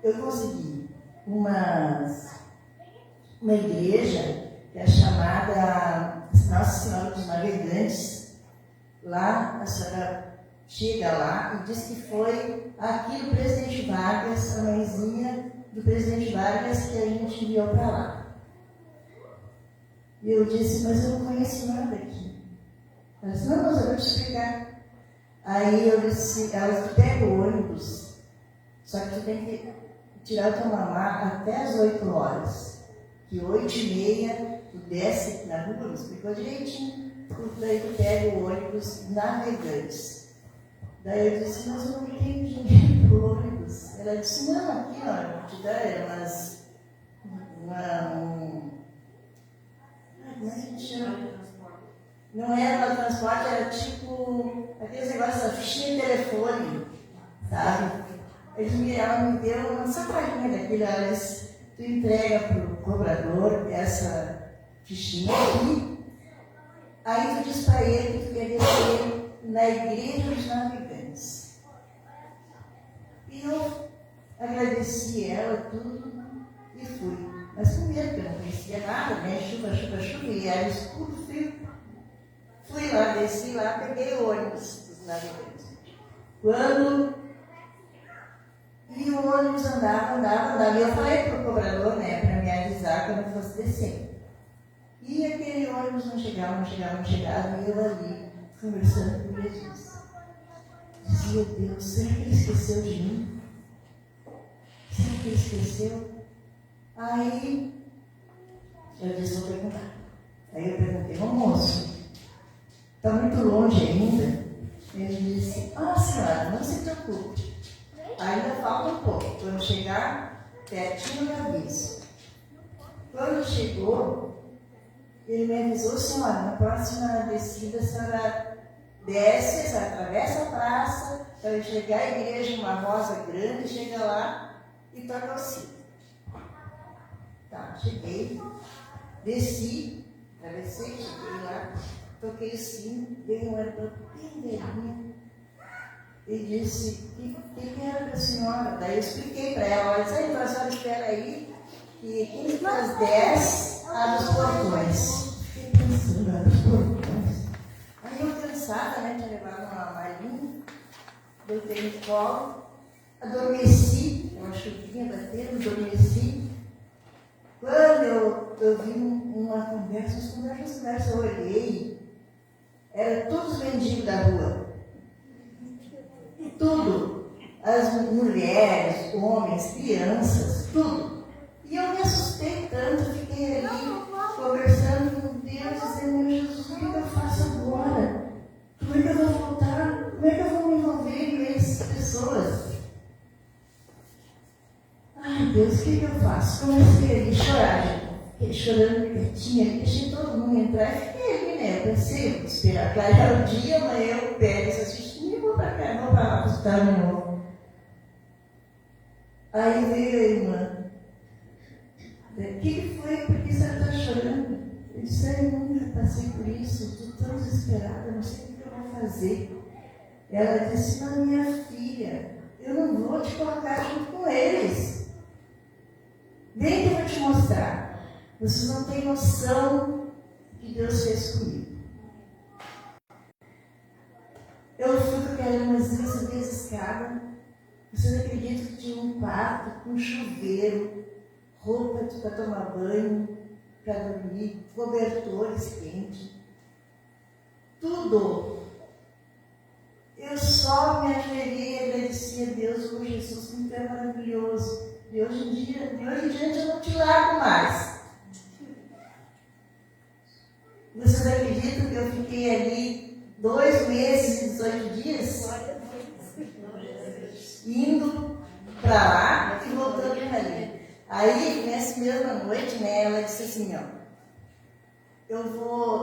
eu consegui uma igreja que é chamada Nossa Senhora dos Navegantes. Lá, a senhora chega lá e diz que foi aqui do presidente Vargas, a mãezinha do presidente Vargas, que a gente enviou para lá. E eu disse, mas eu não conheço nada aqui. Ela disse, não, mas eu vou te explicar. Aí eu disse, ela pega o ônibus, só que tu tem que tirar o teu mamar até as 8 horas. Que 8h30 tu desce na rua, me explicou direitinho. Daí tu pega o ônibus Navegantes. Daí eu disse, mas eu não tenho dinheiro pro ônibus. Ela disse, não, aqui ó, vou te dar como é que a gente chama? Não era no transporte, era tipo aqueles negócios da fichinha de telefone, sabe? Ela me deu uma sacolinha daquilo, ela disse, tu entrega para o cobrador essa fichinha aqui, aí tu diz para ele que tu quer descer na Igreja dos Navegantes. E eu agradeci ela tudo e fui. Mas primeiro que eu não conhecia nada, né? Chuva, e era escuro, frio. Fui lá, desci lá, peguei o ônibus dos navegantes. E o ônibus andava. E eu falei para o cobrador, né, para me avisar quando eu fosse descer. E aquele ônibus não chegava. E eu ali, conversando com Jesus. Dizia, Deus, será que ele esqueceu de mim? Será que ele esqueceu? Aí, eu disse, vou perguntar. Aí eu perguntei, moço, está muito longe ainda? Ele disse, senhora, não se preocupe. Ainda falta um pouco. Quando chegar pertinho, eu aviso. Quando chegou, ele me avisou, senhora, na próxima descida, a senhora desce, a senhora atravessa a praça, para chegar à igreja, uma rosa grande, chega lá e toca o sino. Tá, cheguei, desci, atravessei, cheguei lá, toquei o sino, veio um hermano bem velhinho e disse, o que era para a senhora? Daí eu expliquei para ela, ela disse, então a senhora espera aí, que 15 para as 10, abre os portões. Fiquei pensando, abre os portões. Aí eu cansada, né, tinha levado uma malinha, deitei no colo adormeci, uma chuvinha batendo, adormeci. Quando eu vi uma conversa, eu olhei, era todos os mendigos da rua. Tudo. As mulheres, homens, crianças, tudo. E eu me assustei tanto, fiquei ali conversando com Deus, dizendo, meu Jesus, o que eu faço agora? Como é que eu vou voltar? Como é que eu vou me envolver com essas pessoas? Ai, Deus, o que eu faço? Comecei ali a chorar, fiquei chorando quietinha, deixei todo mundo entrar e fiquei ali, né? Eu pensei, vou esperar clarear o dia, amanhã eu pego esse assistir e vou para cá, vou para lá visitar de novo. Aí veio a irmã. O que foi? Por que você está chorando? Eu disse, eu nunca passei por isso, estou tão desesperada, não sei o que eu vou fazer. Ela disse, não, minha filha, eu não vou te colocar junto com eles. Vem que eu vou te mostrar. Vocês não têm noção do que Deus fez comigo. Eu fui com aquela irmãzinha, subi as escadas. Vocês acreditam que tinha um quarto com chuveiro, roupa para tomar banho, para dormir, cobertores quentes, tudo. Eu só me ajoelhei e agradeci a Deus por Jesus, que é maravilhoso. De hoje em diante eu não te largo mais. Vocês acreditam que eu fiquei ali 2 meses e 18 dias? Indo para lá e voltando para ali. Aí, nessa mesma noite, né, ela disse assim,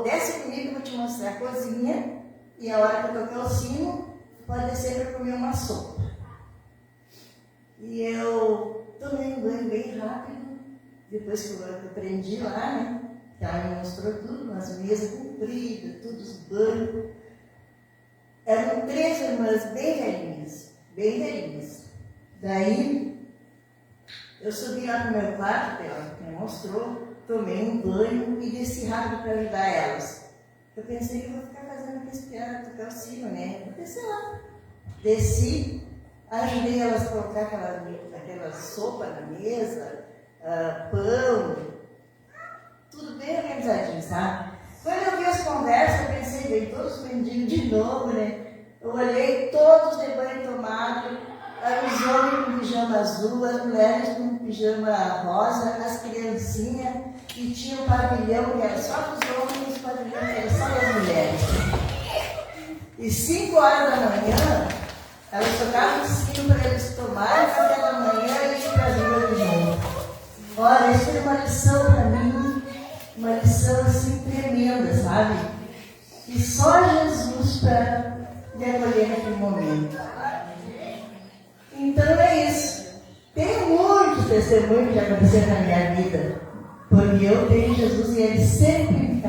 desce comigo, eu vou te mostrar a cozinha, e a hora que eu tocar o sino, pode descer para comer uma sopa. E eu tomei um banho bem rápido, depois que eu aprendi lá, né, que ela me mostrou tudo, umas mesas compridas, todos os banhos. Eram 3 irmãs bem velhinhas. Daí, eu subi lá no meu quarto, ela me mostrou, tomei um banho e desci rápido para ajudar elas. Eu pensei que eu vou ficar fazendo aqui esperando tocar o sino, né? Eu pensei lá. Desci, ajudei elas a colocar aquela sopa na mesa, pão, tudo bem organizadinho, sabe? Quando eu vi as conversas, eu pensei, bem, todos os mendigos de novo, né? Eu olhei todos de banho tomado, os homens com pijama azul, as mulheres com pijama rosa, as criancinhas, e tinha um pavilhão que era só dos homens e o pavilhão que era só das mulheres. E 5 horas da manhã, elas tocavam o sino para eles tomarem café da manhã e ir para a rua de novo. Olha, isso foi uma lição para mim, uma lição assim tremenda, sabe? E só Jesus para me acolher naquele momento. Então é isso. Tem muitos testemunhos que aconteceram na minha vida, porque eu tenho Jesus e Ele sempre me